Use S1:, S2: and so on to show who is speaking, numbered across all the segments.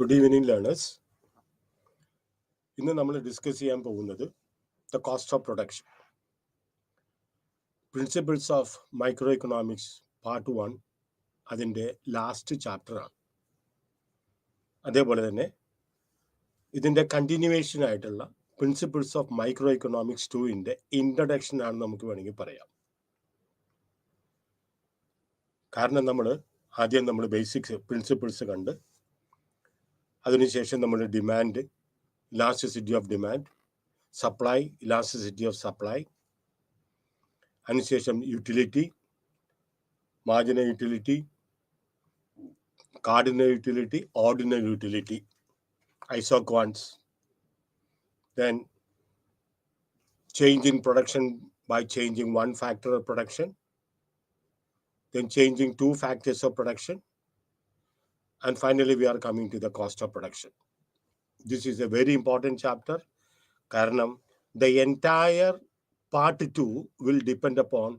S1: Good evening, learners. ഇന്ന് നമ്മൾ discuss ചെയ്യാൻ പോകുന്നത് the cost of production, principles of micro economics part 1 അതിൻ്റെ ലാസ്റ്റ് ചാപ്റ്ററാണ്. അതേപോലെ തന്നെ ഇതിൻ്റെ കണ്ടിന്യൂവേഷൻ ആയിട്ടുള്ള പ്രിൻസിപ്പിൾസ് ഓഫ് മൈക്രോ എക്കണോമിക്സ് 2ൻ്റെ ഇൻട്രഡക്ഷൻ ആണ് നമുക്ക് വേണമെങ്കിൽ പറയാം. കാരണം ആദ്യം നമ്മൾ ബേസിക്സ് പ്രിൻസിപ്പിൾസ് കണ്ട് അതിനുശേഷം നമ്മൾ demand, elasticity of demand, supply, elasticity of supply, അതിനുശേഷം utility, marginal utility, cardinal utility, ordinal utility, isoquants, then change in production by changing one factor of production, then changing two factors of production, and finally we are coming to the cost of production. This is a very important chapter. Karanam, the entire part 2 will depend upon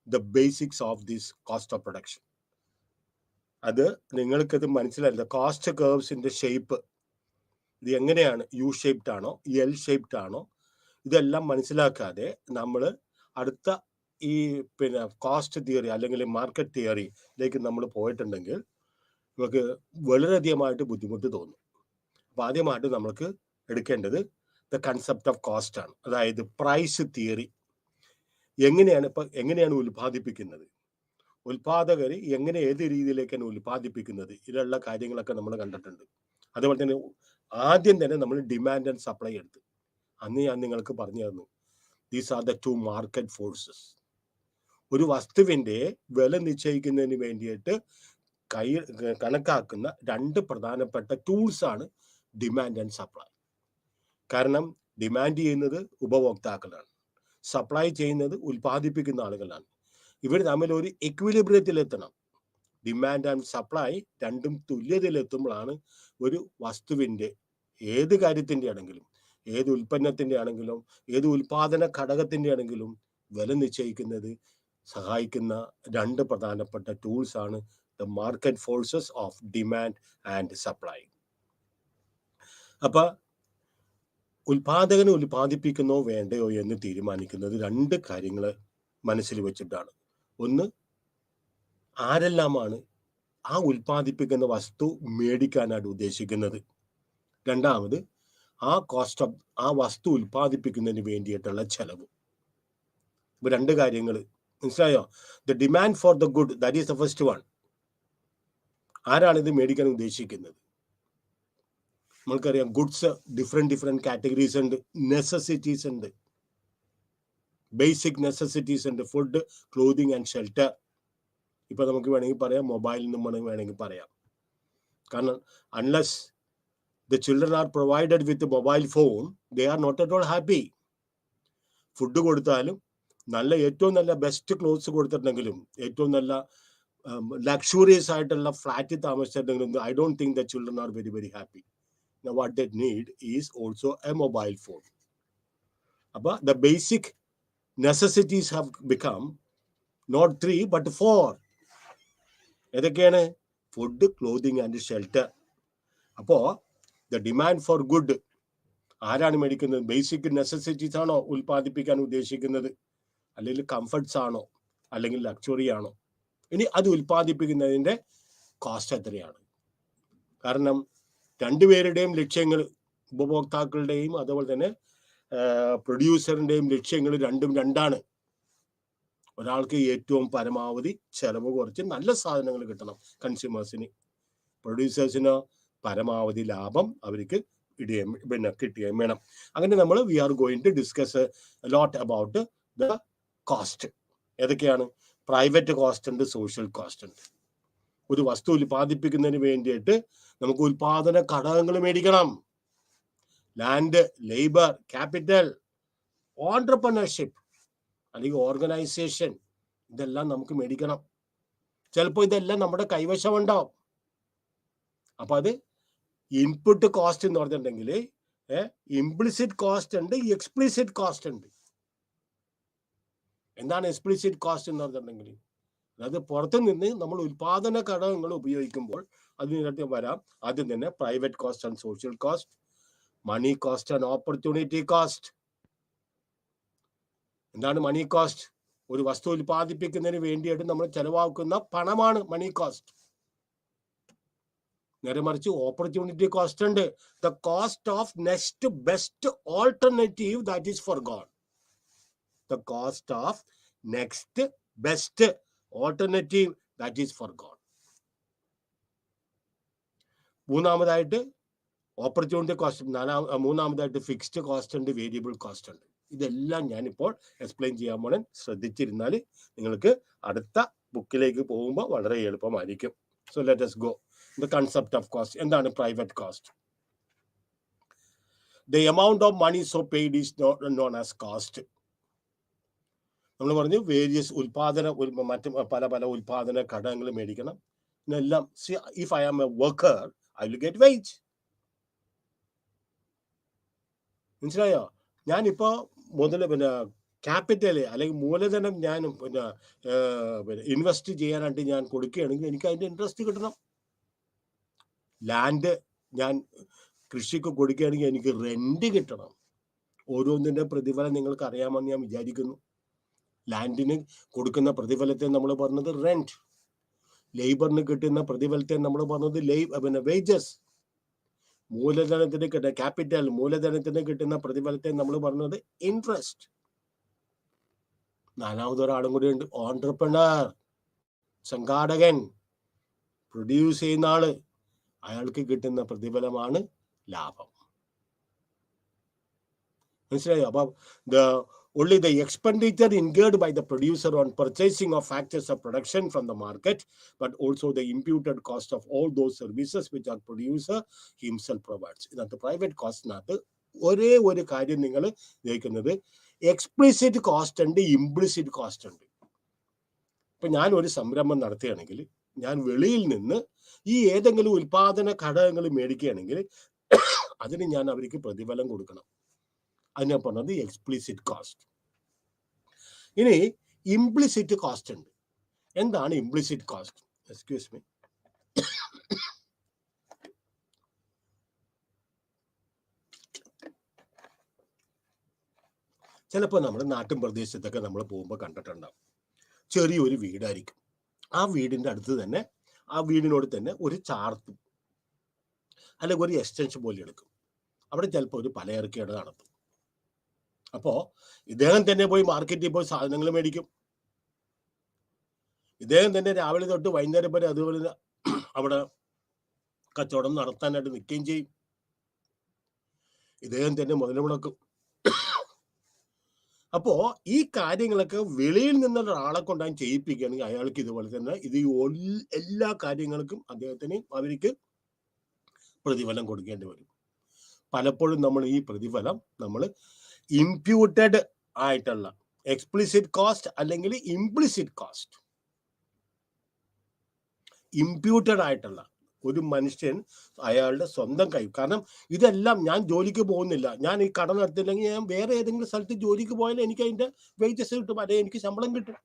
S1: the basics of this cost of production. അത് നിങ്ങൾക്കത് മനസ്സിലായില്ല. Cost കർവ്സിന്റെ shape ഇത് എങ്ങനെയാണ്, U shaped ആണോ L shaped ആണോ, ഇതെല്ലാം മനസ്സിലാക്കാതെ നമ്മൾ അടുത്ത ഈ കോസ്റ്റ് തിയറി അല്ലെങ്കിൽ മാർക്കറ്റ് തിയറിയിലേക്ക് നമ്മൾ പോയിട്ടുണ്ടെങ്കിൽ നമുക്ക് വളരെയധികമായിട്ട് ബുദ്ധിമുട്ട് തോന്നും. അപ്പോൾ ആദ്യമായിട്ട് നമ്മൾക്ക് എടുക്കേണ്ടത് ദ കൺസെപ്റ്റ് ഓഫ് കോസ്റ്റ് ആണ്. അതായത് പ്രൈസ് തിയറി. എങ്ങനെയാണ് ഉൽപ്പാദിപ്പിക്കുന്നത്, ഉൽപാദകർ എങ്ങനെ ഏത് രീതിയിലേക്കാണ് ഉൽപ്പാദിപ്പിക്കുന്നത്, ഇതിലുള്ള കാര്യങ്ങളൊക്കെ നമ്മൾ കണ്ടിട്ടുണ്ട്. അതുപോലെ തന്നെ ആദ്യം തന്നെ നമ്മൾ ഡിമാൻഡ് ആൻഡ് സപ്ലൈ എടുത്ത് അന്ന് ഞാൻ നിങ്ങൾക്ക് പറഞ്ഞു തന്നു. These are the two market forces. ഒരു വസ്തുവിൻ്റെ വില നിശ്ചയിക്കുന്നതിന് വേണ്ടിയിട്ട് കണക്കാക്കുന്ന രണ്ട് പ്രധാനപ്പെട്ട ടൂൾസ് ആണ് ഡിമാൻഡ് ആൻഡ് സപ്ലൈ. കാരണം ഡിമാൻഡ് ചെയ്യുന്നത് ഉപഭോക്താക്കളാണ്, സപ്ലൈ ചെയ്യുന്നത് ഉൽപ്പാദിപ്പിക്കുന്ന ആളുകളാണ്. ഇവർ തമ്മിൽ ഒരു എക്വിലിബ്രിയത്തിലെത്തണം. ഡിമാൻഡ് ആൻഡ് സപ്ലൈ രണ്ടും തുല്യതയിലെത്തുമ്പോഴാണ് ഒരു വസ്തുവിൻ്റെ ഏത് കാര്യത്തിൻ്റെ ആണെങ്കിലും, ഏത് ഉൽപ്പന്നത്തിൻ്റെ ആണെങ്കിലും, ഏത് ഉൽപാദന ഘടകത്തിൻ്റെ ആണെങ്കിലും വില നിശ്ചയിക്കുന്നത് സഹായിക്കുന്ന രണ്ട് പ്രധാനപ്പെട്ട ടൂൾസ് ആണ് the market forces of demand and supply. അപ്പൊ ഉൽപാദകന് ഉൽപ്പാദിപ്പിക്കുന്നോ വേണ്ടയോ എന്ന് തീരുമാനിക്കുന്നത് രണ്ട് കാര്യങ്ങൾ മനസ്സിൽ വെച്ചിട്ടാണ്. ഒന്ന്, ആരെല്ലാമാണ് ആ ഉൽപ്പാദിപ്പിക്കുന്ന വസ്തു മേടിക്കാനായിട്ട് ഉദ്ദേശിക്കുന്നത്. രണ്ടാമത്, ആ വസ്തു ഉൽപ്പാദിപ്പിക്കുന്നതിന് വേണ്ടിയിട്ടുള്ള ചെലവ്. ഇപ്പൊ രണ്ട് കാര്യങ്ങൾ മനസ്സിലായോ? The demand for the good, that is the first one. ആരാണ് ഇത് മേടിക്കാൻ ഉദ്ദേശിക്കുന്നത്? നമുക്കറിയാം, ഗുഡ്സ് ഡിഫറെന്റ് കാറ്റഗറീസ് ഉണ്ട്. നെസസിറ്റീസ് ഉണ്ട്, ബേസിക് നെസസിറ്റീസ് ഉണ്ട്, ഫുഡ്, ക്ലോതിങ് ആൻഡ് ഷെൽട്ടർ. ഇപ്പൊ നമുക്ക് വേണമെങ്കിൽ പറയാം, മൊബൈൽ എന്ന് വേണമെങ്കിൽ പറയാം. കാരണം unless the children are provided with mobile phone, they are not at all happy. Food കൊടുത്താലും ഏറ്റവും നല്ല ബെസ്റ്റ് ക്ലോത്ത്സ് കൊടുത്തിട്ടുണ്ടെങ്കിലും, ഏറ്റവും നല്ല ലക്ഷറിയസ് ആയിട്ടുള്ള ഫ്ലാറ്റിൽ താമസിച്ചിട്ടുണ്ടെങ്കിലും, I don't think the children are very very happy. Now what they need is also a mobile phone. But the basic necessities have become not 3 but 4. ഏതൊക്കെയാണ്? Food, clothing and shelter. അപ്പോൾ the demand four good ആരാണ് മേടിക്കുന്നത്? Basic necessities ആണോ ഉൽപ്പാദിപ്പിക്കാൻ ഉദ്ദേശിക്കുന്നത്, അല്ലെങ്കിൽ comforts ആണോ, അല്ലെങ്കിൽ ലക്ഷറി ആണോ? ഇനി അത് ഉൽപ്പാദിപ്പിക്കുന്നതിൻ്റെ കോസ്റ്റ് എത്രയാണ്? കാരണം രണ്ടുപേരുടെയും ലക്ഷ്യങ്ങൾ, ഉപഭോക്താക്കളുടെയും അതുപോലെ തന്നെ പ്രൊഡ്യൂസറിന്റെയും ലക്ഷ്യങ്ങൾ രണ്ടും രണ്ടാണ്. ഒരാൾക്ക് ഏറ്റവും പരമാവധി ചെലവ് കുറച്ച് നല്ല സാധനങ്ങൾ കിട്ടണം കൺസ്യൂമേഴ്സിന്, പ്രൊഡ്യൂസേഴ്സിന് പരമാവധി ലാഭം അവർക്ക് കിട്ടുകയും വേണം. അങ്ങനെ നമ്മൾ we are going to discuss lot about the cost. ഏതൊക്കെയാണ്? പ്രൈവറ്റ് കോസ്റ്റ് ഉണ്ട്, സോഷ്യൽ കോസ്റ്റ് ഉണ്ട്. ഒരു വസ്തു ഉൽപ്പാദിപ്പിക്കുന്നതിന് വേണ്ടിയിട്ട് നമുക്ക് ഉൽപാദന ഘടകങ്ങൾ മേടിക്കണം. ലാൻഡ്, ലേബർ, ക്യാപിറ്റൽ, ഓൺട്രപ്രണർഷിപ്പ് അല്ലെങ്കിൽ ഓർഗനൈസേഷൻ, ഇതെല്ലാം നമുക്ക് മേടിക്കണം. ചിലപ്പോൾ ഇതെല്ലാം നമ്മുടെ കൈവശം ഉണ്ടാവും. അപ്പൊ അത് ഇൻപുട്ട് കോസ്റ്റ് എന്ന് പറഞ്ഞിട്ടുണ്ടെങ്കിൽ ഇംപ്ലിസിറ്റ് കോസ്റ്റ് ഉണ്ട്, എക്സ്പ്ലിസിറ്റ് കോസ്റ്റ് ഉണ്ട്. എന്താണ് എക്സ്പ്ലിസിറ്റ് കോസ്റ്റ് എന്ന് പറഞ്ഞിട്ടുണ്ടെങ്കിൽ? അതായത് പുറത്തു നിന്ന് നമ്മൾ ഉൽപാദന ഘടകങ്ങൾ ഉപയോഗിക്കുമ്പോൾ അതിനകത്ത് വരാം ആദ്യം തന്നെ private cost and social cost, money cost and opportunity cost. എന്താണ് മണി കോസ്റ്റ്? ഒരു വസ്തു ഉൽപ്പാദിപ്പിക്കുന്നതിന് വേണ്ടിയിട്ട് നമ്മൾ ചെലവാക്കുന്ന പണമാണ് മണി കോസ്റ്റ്. നേരെ മറിച്ച് ഓപ്പർച്യൂണിറ്റി കോസ്റ്റ് ഉണ്ട്. The cost of next best alternative that is forgone. The cost of next best alternative that is forgone. മൂന്നാമതായിട്ട് ഓപ്പർച്യൂണിറ്റി കോസ്റ്റ്, മൂന്നാമതായിട്ട് ഫിക്സ്ഡ് കോസ്റ്റ് ഉണ്ട്, വേരിയബിൾ കോസ്റ്റ് ഉണ്ട്. ഇതെല്ലാം ഞാനിപ്പോൾ എക്സ്പ്ലെയിൻ ചെയ്യാൻ പോണേ. ശ്രദ്ധിച്ചിരുന്നാൽ നിങ്ങൾക്ക് അടുത്ത ബുക്കിലേക്ക് പോകുമ്പോൾ വളരെ എളുപ്പമായിരിക്കും. So let us go. The concept of cost. എന്താണ് private cost? The amount of money so paid is known as cost. നമ്മൾ പറഞ്ഞു വേരിയസ് മറ്റ് പല ഉൽപാദന ഘടകങ്ങൾ മേടിക്കണം. എല്ലാം if I am a worker, I will get wage. മനസ്സിലായോ? ഞാനിപ്പോ ക്യാപിറ്റൽ അല്ലെങ്കിൽ മൂലധനം ഞാൻ ഇൻവെസ്റ്റ് ചെയ്യാനായിട്ട് ഞാൻ കൊടുക്കുകയാണെങ്കിൽ എനിക്ക് അതിന്റെ ഇൻട്രസ്റ്റ് കിട്ടണം. ലാൻഡ് ഞാൻ കൃഷിക്ക് കൊടുക്കുകയാണെങ്കിൽ എനിക്ക് റെന്റ് കിട്ടണം. ഓരോന്നിന്റെ പ്രതിഫലം നിങ്ങൾക്ക് അറിയാമെന്ന് ഞാൻ വിചാരിക്കുന്നു. ലാൻഡിന് കൊടുക്കുന്ന പ്രതിഫലത്തെ നമ്മൾ പറഞ്ഞത് റെന്റ്, ലേബറിന് കിട്ടുന്ന പ്രതിഫലത്തെ നമ്മൾ പറഞ്ഞത് വേജസ്, മൂലധനത്തിന് ക്യാപിറ്റൽ മൂലധനത്തിന് കിട്ടുന്ന പ്രതിഫലത്തെ നമ്മൾ പറഞ്ഞത് ഇൻട്രസ്റ്റ്. നാലാമതൊരാളും കൂടി ഉണ്ട്, ഓൺട്രപ്രണർ, സംഘാടകൻ, പ്രൊഡ്യൂസ് ചെയ്യുന്ന ആള്. അയാൾക്ക് കിട്ടുന്ന പ്രതിഫലമാണ് ലാഭം. മനസ്സിലായോ? അപ്പൊ only the expenditure incurred by the producer on purchasing of factors of production from the market, but also the imputed cost of all those services which our producer himself provides. ഇതിനകത്ത് private കോസ്റ്റിനകത്ത് ഒരേ ഒരു കാര്യം നിങ്ങൾ ഉപയോഗിക്കുന്നത് explicit cost ഉണ്ട്, implicit cost ഉണ്ട്. ഇപ്പൊ ഞാൻ ഒരു സംരംഭം നടത്തുകയാണെങ്കിൽ ഞാൻ വെളിയിൽ നിന്ന് ഈ ഏതെങ്കിലും ഉൽപാദന ഘടകങ്ങൾ മേടിക്കുകയാണെങ്കിൽ അതിന് ഞാൻ അവർക്ക് പ്രതിഫലം കൊടുക്കണം. അതിനെ പറഞ്ഞത് എക്സ്പ്ലിസിറ്റ് കോസ്റ്റ്. ഇനി ഇംപ്ലിസിറ്റ് കോസ്റ്റ് ഉണ്ട്. എന്താണ് ഇംപ്ലിസിറ്റ് കോസ്റ്റ്? Excuse me. ചിലപ്പോൾ നമ്മുടെ നാട്ടിൻ പ്രദേശത്തൊക്കെ നമ്മൾ പോകുമ്പോൾ കണ്ടിട്ടുണ്ടാവും, ചെറിയൊരു വീടായിരിക്കും. ആ വീടിന്റെ അടുത്ത് തന്നെ, ആ വീടിനോട് തന്നെ ഒരു ചാർത്തും അല്ലെങ്കിൽ ഒരു എക്സ്റ്റൻഷൻ പോലെ എടുക്കും. അവിടെ ചിലപ്പോൾ ഒരു പലചരക്കട നടത്തും. അപ്പോ ഇദ്ദേഹം തന്നെ പോയി മാർക്കറ്റിൽ പോയി സാധനങ്ങൾ മേടിക്കും. ഇദ്ദേഹം തന്നെ രാവിലെ തൊട്ട് വൈകുന്നേരം വരെ അതുപോലെ അവിടെ കച്ചവടം നടത്താനായിട്ട് നിൽക്കുകയും ചെയ്യും. ഇദ്ദേഹം തന്നെ മുതൽ മുടക്കും. അപ്പോ ഈ കാര്യങ്ങളൊക്കെ വെളിയിൽ നിന്നുള്ള ഒരാളെ കൊണ്ടാണ് ചെയ്യിപ്പിക്കുകയാണെങ്കിൽ അയാൾക്ക് ഇതുപോലെ തന്നെ എല്ലാ കാര്യങ്ങൾക്കും അദ്ദേഹത്തിന് അവർക്ക് പ്രതിഫലം കൊടുക്കേണ്ടി വരും. പലപ്പോഴും നമ്മൾ ഈ പ്രതിഫലം നമ്മൾ ഇംപ്യൂട്ടഡ് ആയിട്ടുള്ള എക്സ്പ്ലിസിറ്റ് കോസ്റ്റ് അല്ലെങ്കിൽ ഇംപ്ലിസിറ്റ് കോസ്റ്റ്, ഇംപ്യൂട്ടഡ് ആയിട്ടുള്ള ഒരു മനുഷ്യൻ അയാളുടെ സ്വന്തം കൈ, കാരണം ഇതെല്ലാം ഞാൻ ജോലിക്ക് പോകുന്നില്ല, ഞാൻ ഈ കട നടത്തില്ലെങ്കിൽ ഞാൻ വേറെ ഏതെങ്കിലും സ്ഥലത്ത് ജോലിക്ക് പോയാൽ എനിക്ക് അതിന്റെ വേജസ് കിട്ടും, അല്ലെ എനിക്ക് ശമ്പളം കിട്ടും.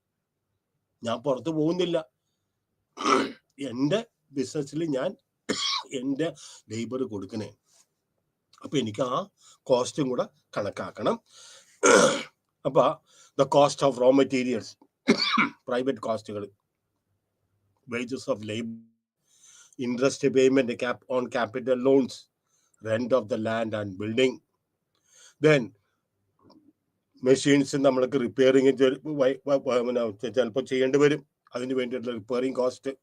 S1: ഞാൻ പുറത്ത് പോകുന്നില്ല, എൻ്റെ ബിസിനസ്സിൽ ഞാൻ എൻ്റെ ലേബർ കൊടുക്കണേ. അപ്പൊ എനിക്ക് ആ കോസ്റ്റും കൂടെ കണക്കാക്കണം. അപ്പൊ the cost of raw materials, private കോസ്റ്റുകൾ, wages of labour, interest payment on capital loans, rent of the land and building, then machines നമ്മൾക്ക് റിപ്പയറിങ് ചിലപ്പോൾ ചെയ്യേണ്ടി വരും. അതിന് വേണ്ടിയിട്ടുള്ള റിപ്പയറിങ് കോസ്റ്റ്,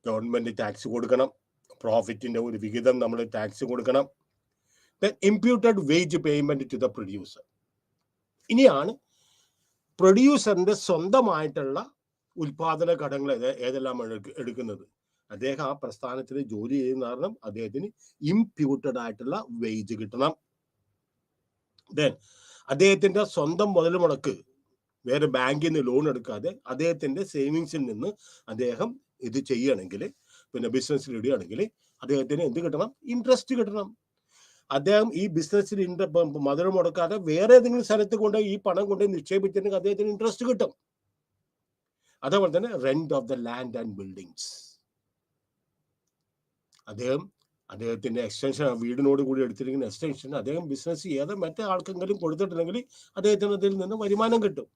S1: ഗവൺമെന്റ് ടാക്സ് കൊടുക്കണം, പ്രോഫിറ്റിന്റെ ഒരു വിഹിതം നമ്മൾ ടാക്സ് കൊടുക്കണം. then imputed wage payment to the producer. ഇനിയാണ് പ്രൊഡ്യൂസറിന്റെ സ്വന്തമായിട്ടുള്ള ഉൽപാദന ഘടകങ്ങൾ ഏതെല്ലാം എടുക്കുന്നത്. അദ്ദേഹം ആ പ്രസ്ഥാനത്തിൽ ജോലി ചെയ്യുന്ന കാരണം അദ്ദേഹത്തിന് ഇംപ്യൂട്ടഡ് ആയിട്ടുള്ള വേജ് കിട്ടണം. ദെൻ അദ്ദേഹത്തിന്റെ സ്വന്തം മുതൽ മുടക്ക്, വേറെ ബാങ്കിൽ നിന്ന് ലോൺ എടുക്കാതെ അദ്ദേഹത്തിന്റെ സേവിങ്സിൽ നിന്ന് അദ്ദേഹം ഇത് ചെയ്യുകയാണെങ്കിൽ, പിന്നെ ബിസിനസ്സിൽ ഇടുകയാണെങ്കിൽ അദ്ദേഹത്തിന് എന്ത് കിട്ടണം? ഇൻട്രസ്റ്റ് കിട്ടണം. അദ്ദേഹം ഈ ബിസിനസ്സിൽ മുതൽ മുടക്കാതെ വേറെ ഏതെങ്കിലും സ്ഥലത്ത് കൊണ്ട് ഈ പണം കൊണ്ട് നിക്ഷേപിച്ചിട്ടുണ്ടെങ്കിൽ അദ്ദേഹത്തിന് ഇൻട്രസ്റ്റ് കിട്ടും. അതേപോലെ തന്നെ rent of the land and buildings. അദ്ദേഹത്തിന്റെ എക്സ്റ്റൻഷൻ, വീടിനോട് കൂടി എടുത്തിരിക്കുന്ന എക്സ്റ്റൻഷൻ അദ്ദേഹം ബിസിനസ് ചെയ്യാതെ മറ്റേ ആൾക്കെങ്കിലും കൊടുത്തിട്ടുണ്ടെങ്കിൽ അദ്ദേഹത്തിന് അതിൽ നിന്ന് വരുമാനം കിട്ടും.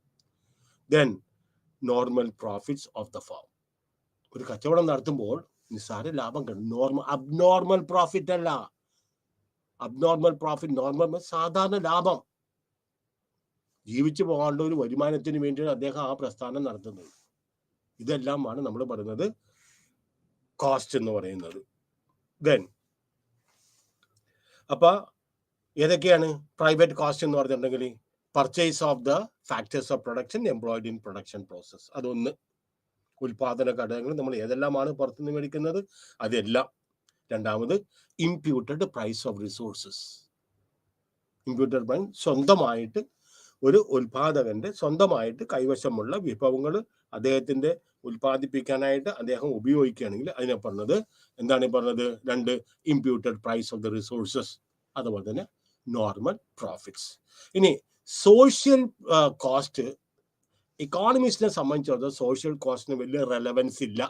S1: Then normal profits of the firm. ഒരു കച്ചവടം നടത്തുമ്പോൾ നിസ്സാര ലാഭം കിട്ടും. അബ്നോർമൽ പ്രോഫിറ്റ് അല്ല. അബ്നോർമൽ പ്രോഫിറ്റ്, നോർമൽ സാധാരണ ലാഭം. ജീവിച്ചു പോകാനുള്ള ഒരു വരുമാനത്തിന് വേണ്ടിയാണ് അദ്ദേഹം ആ പ്രസ്ഥാനം നടത്തുന്നത്. ഇതെല്ലാമാണ് നമ്മൾ പറയുന്നത് കോസ്റ്റ് എന്ന് പറയുന്നത്. ദെൻ അപ്പൊ ഏതൊക്കെയാണ് പ്രൈവറ്റ് കോസ്റ്റ് എന്ന് പറഞ്ഞിട്ടുണ്ടെങ്കിൽ? Purchase of the factors of production employed in production process. അതൊന്ന്. ഉൽപാദന ഘടകങ്ങൾ നമ്മൾ ഏതെല്ലാമാണ് പുറത്തുനിന്ന് മേടിക്കുന്നത് അതെല്ലാം. രണ്ടാമത് imputed price of resources. Imputed price സ്വന്തമായിട്ട് ഒരു ഉൽപാദകന്റെ സ്വന്തമായിട്ട് കൈവശമുള്ള വിഭവങ്ങൾ അദ്ദേഹത്തിന്റെ ഉൽപ്പാദിപ്പിക്കാനായിട്ട് അദ്ദേഹം ഉപയോഗിക്കുകയാണെങ്കിൽ അതിനെ പറഞ്ഞത് എന്താണ് പറഞ്ഞത്? രണ്ട്, imputed price of the resources. അതുപോലെ തന്നെ നോർമൽ പ്രോഫിറ്റ്സ്. ഇനി സോഷ്യൽ കോസ്റ്റ്, ഇക്കോണമിസ്റ്റിനെ സംബന്ധിച്ചിടത്തോളം സോഷ്യൽ കോസ്റ്റിന് വലിയ റെലവൻസ് ഇല്ല.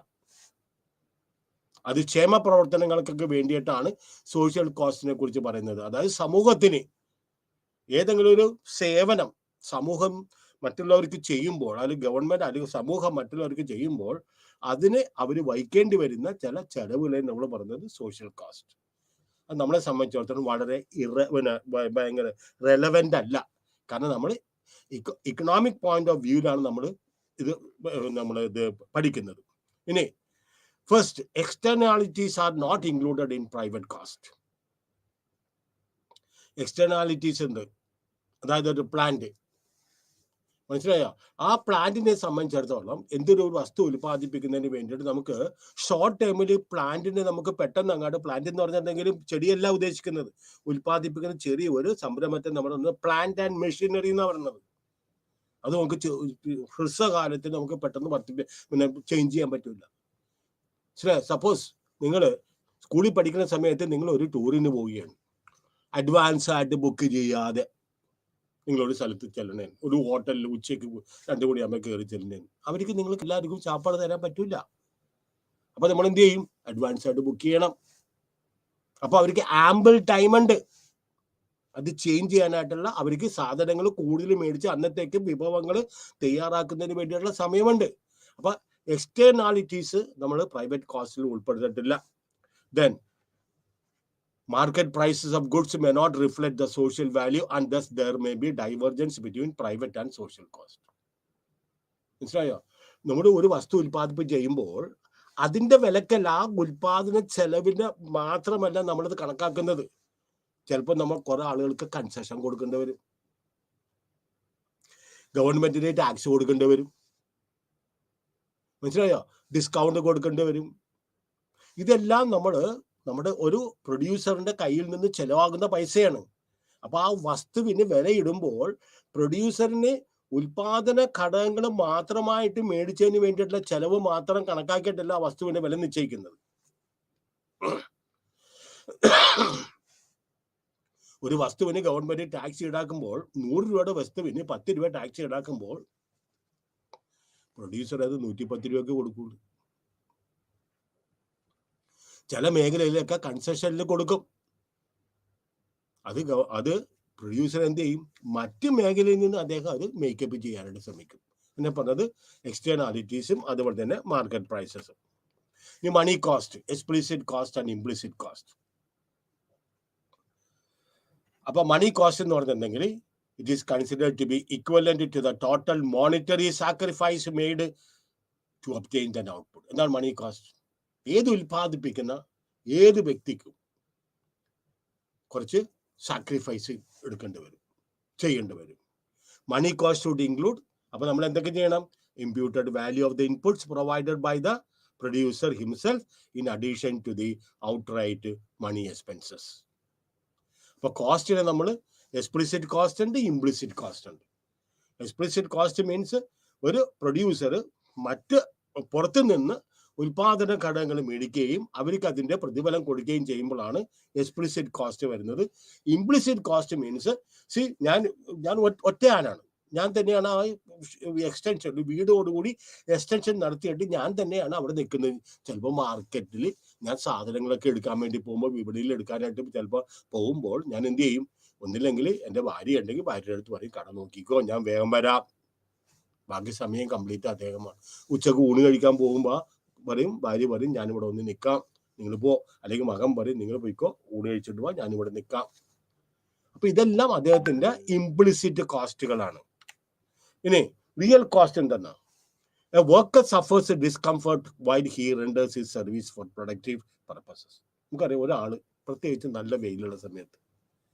S1: അത് ക്ഷേമ പ്രവർത്തനങ്ങൾക്കൊക്കെ വേണ്ടിയിട്ടാണ് സോഷ്യൽ കോസ്റ്റിനെ കുറിച്ച് പറയുന്നത്. അതായത് സമൂഹത്തിന് ഏതെങ്കിലും ഒരു സേവനം സമൂഹം മറ്റുള്ളവർക്ക് ചെയ്യുമ്പോൾ, അല്ലെങ്കിൽ ഗവൺമെന്റ് അല്ലെങ്കിൽ സമൂഹം മറ്റുള്ളവർക്ക് ചെയ്യുമ്പോൾ അതിന് അവർ വഹിക്കേണ്ടി വരുന്ന ചില ചെലവുകളെ നമ്മൾ പറയുന്നത് സോഷ്യൽ കോസ്റ്റ്. അത് നമ്മളെ സംബന്ധിച്ചിടത്തോളം വളരെ ഭയങ്കര റെലവെന്റ് അല്ല. കാരണം നമ്മൾ ഇക്കണോമിക് പോയിന്റ് ഓഫ് വ്യൂവിലാണ് നമ്മൾ ഇത് പഠിക്കുന്നത്. ഇനി first, externalities are not included in private cost. Externalities ഉണ്ട്. അതായത് ഒരു പ്ലാന്റ്, മനസ്സിലായോ? ആ പ്ലാന്റിനെ സംബന്ധിച്ചിടത്തോളം എന്തൊരു വസ്തു ഉൽപ്പാദിപ്പിക്കുന്നതിന് വേണ്ടിയിട്ട് നമുക്ക് ഷോർട്ട് ടൈമിൽ പ്ലാന്റിനെ നമുക്ക് പെട്ടെന്ന് അങ്ങോട്ട്, പ്ലാന്റ് എന്ന് പറഞ്ഞിട്ടുണ്ടെങ്കിലും ചെടിയല്ല ഉദ്ദേശിക്കുന്നത്, ഉൽപ്പാദിപ്പിക്കുന്ന ചെറിയ ഒരു സംരംഭത്തെ നമ്മൾ പ്ലാന്റ് ആൻഡ് മെഷീനറി എന്ന് പറയുന്നത്. അത് നമുക്ക് ഹ്രസ്വകാലത്ത് നമുക്ക് പെട്ടെന്ന് ചേഞ്ച് ചെയ്യാൻ പറ്റില്ല. സപ്പോസ് നിങ്ങൾ സ്കൂളിൽ പഠിക്കുന്ന സമയത്ത് നിങ്ങൾ ഒരു ടൂറിന് പോവുകയാണ്, അഡ്വാൻസ് ആയിട്ട് ബുക്ക് ചെയ്യാതെ നിങ്ങളൊരു സ്ഥലത്ത് ചെല്ലണേ, ഒരു ഹോട്ടലിൽ ഉച്ചയ്ക്ക് 2 മണിയാകുമ്പോൾ കയറി ചെല്ലണേ, അവർക്ക് നിങ്ങൾക്ക് എല്ലാവർക്കും ചാപ്പാട് തരാൻ പറ്റില്ല. അപ്പൊ നമ്മൾ എന്ത് ചെയ്യും? അഡ്വാൻസ് ആയിട്ട് ബുക്ക് ചെയ്യണം. അപ്പൊ അവർക്ക് ആമ്പിൾ ടൈം ഉണ്ട് അത് ചേഞ്ച് ചെയ്യാനായിട്ടുള്ള. അവർക്ക് സാധനങ്ങൾ കൂടുതൽ മേടിച്ച് അന്നത്തേക്ക് വിഭവങ്ങൾ തയ്യാറാക്കുന്നതിന് വേണ്ടിയിട്ടുള്ള സമയമുണ്ട്. അപ്പൊ എക്സ്റ്റേണാലിറ്റീസ് നമ്മൾ പ്രൈവറ്റ് കോസ്റ്റിൽ ഉൾപ്പെടുത്തിയിട്ടില്ല. Then market prices of goods may not reflect the social value and thus there may be divergence between private and social cost. മനസ്സിലായോ? നമ്മുടെ ഒരു വസ്തു ഉൽപ്പാദിപ്പിച്ച് ചെയ്യുമ്പോൾ അതിന്റെ വിലക്കല്ല, ആ ഉൽപാദന ചെലവിന് മാത്രമല്ല നമ്മളത് കണക്കാക്കുന്നത്. ചിലപ്പോൾ നമ്മൾ കുറെ ആളുകൾക്ക് കൺസെഷൻ കൊടുക്കേണ്ടി വരും, ഗവൺമെന്റിന് ടാക്സ് കൊടുക്കേണ്ടി വരും, മനസ്സിലായോ? ഡിസ്കൗണ്ട് കൊടുക്കേണ്ടി വരും. ഇതെല്ലാം നമ്മുടെ ഒരു പ്രൊഡ്യൂസറിന്റെ കയ്യിൽ നിന്ന് ചെലവാകുന്ന പൈസയാണ്. അപ്പൊ ആ വസ്തുവിന് വിലയിടുമ്പോൾ പ്രൊഡ്യൂസറിന് ഉൽപാദന ഘടകങ്ങൾ മാത്രമായിട്ട് മേടിച്ചതിന് വേണ്ടിയിട്ടുള്ള ചെലവ് മാത്രം കണക്കാക്കിയിട്ടല്ല ആ വസ്തുവിന്റെ വില നിശ്ചയിക്കുന്നത്. ഒരു വസ്തുവിന് ഗവൺമെന്റ് ടാക്സ് ഈടാക്കുമ്പോൾ 100 രൂപയുടെ വസ്തുവിന് 10 രൂപ ടാക്സ് ഈടാക്കുമ്പോൾ പ്രൊഡ്യൂസർ അത് 110 രൂപയ്ക്ക് കൊടുക്കുള്ളൂ. ചില മേഖലയിലൊക്കെ കൺസെഷനിൽ കൊടുക്കും. അത് പ്രൊഡ്യൂസർ എന്ത് ചെയ്യും? മറ്റു മേഖലയിൽ നിന്ന് അദ്ദേഹം അത് മേക്കപ്പ് ചെയ്യാനായിട്ട് ശ്രമിക്കും. പിന്നെ പറഞ്ഞത് എക്സ്റ്റേണാലിറ്റീസും അതുപോലെ തന്നെ മാർക്കറ്റ് പ്രൈസസും. ഇനി money cost, explicit cost and implicit cost. അപ്പൊ മണി കോസ്റ്റ് എന്ന് പറഞ്ഞിട്ടുണ്ടെങ്കിൽ it is considered to be equivalent to the total monetary sacrifice made to obtain than output. എന്താണ് മണി കോസ്റ്റ്? ഏത് ഉൽപ്പാദിപ്പിക്കുന്ന ഏത് വ്യക്തിക്കും കുറച്ച് സാക്രിഫൈസ് ചെയ്യേണ്ടി വരും. മണി കോസ്റ്റ് വുഡ് ഇൻക്ലൂഡ്, അപ്പൊ നമ്മൾ എന്തൊക്കെ ചെയ്യണം? Imputed value of the inputs provided by the producer himself in addition to the outright money expenses. അപ്പൊ കോസ്റ്റിനെ നമ്മൾ എക്സ്പ്ലിസിറ്റ് കോസ്റ്റ് ഉണ്ട്, ഇംപ്ലിസിറ്റ് കോസ്റ്റ് ഉണ്ട്. എക്സ്പ്ലിസിറ്റ് കോസ്റ്റ് മീൻസ് ഒരു പ്രൊഡ്യൂസർ മറ്റ് പുറത്തു നിന്ന് ഉൽപാദന ഘടകങ്ങൾ മേടിക്കുകയും അവർക്ക് അതിന്റെ പ്രതിഫലം കൊടുക്കുകയും ചെയ്യുമ്പോഴാണ് എക്സ്പ്ലിസിറ്റ് കോസ്റ്റ് വരുന്നത്. ഇംപ്ലിസിറ്റ് കോസ്റ്റ് മീൻസ് ഞാൻ ഒറ്റയാനാണ്, ഞാൻ തന്നെയാണ് ആ എക്സ്റ്റൻഷൻ, വീടോടുകൂടി എക്സ്റ്റൻഷൻ നടത്തിയിട്ട് ഞാൻ തന്നെയാണ് അവിടെ നിൽക്കുന്നത്. ചിലപ്പോൾ മാർക്കറ്റിൽ ഞാൻ സാധനങ്ങളൊക്കെ എടുക്കാൻ വേണ്ടി പോകുമ്പോൾ, വിപണിയിൽ എടുക്കാനായിട്ട് ചിലപ്പോൾ പോകുമ്പോൾ ഞാൻ എന്ത് ചെയ്യും, ഒന്നില്ലെങ്കിൽ എൻ്റെ ഭാര്യ ഉണ്ടെങ്കിൽ ഭാര്യയുടെ അടുത്ത് പറയും കട നോക്കിക്കോ, ഞാൻ വേഗം വരാം. ബാക്കി സമയം കംപ്ലീറ്റ് അദ്ദേഹമാണ്. ഉച്ചക്ക് ഊണ് കഴിക്കാൻ പോകുമ്പോൾ ഭാര്യ പറയും ഞാനിവിടെ ഒന്ന് നിൽക്കാം, നിങ്ങൾ പോ. അല്ലെങ്കിൽ മകൻ പറയും നിങ്ങൾ പോയിക്കോ, ഊണ് കഴിച്ചിട്ട് പോ, ഞാനിവിടെ നിൽക്കാം. അപ്പൊ ഇതെല്ലാം അദ്ദേഹത്തിന്റെ ഇംപ്ലിസിറ്റ് കോസ്റ്റുകളാണ്. ഇനി റിയൽ കോസ്റ്റ് എന്തെന്നാ? A worker suffers a discomfort while he renders his service for productive purposes. നമുക്കറിയാം, ഒരാള് പ്രത്യേകിച്ച് നല്ല വെയിലുള്ള സമയത്ത്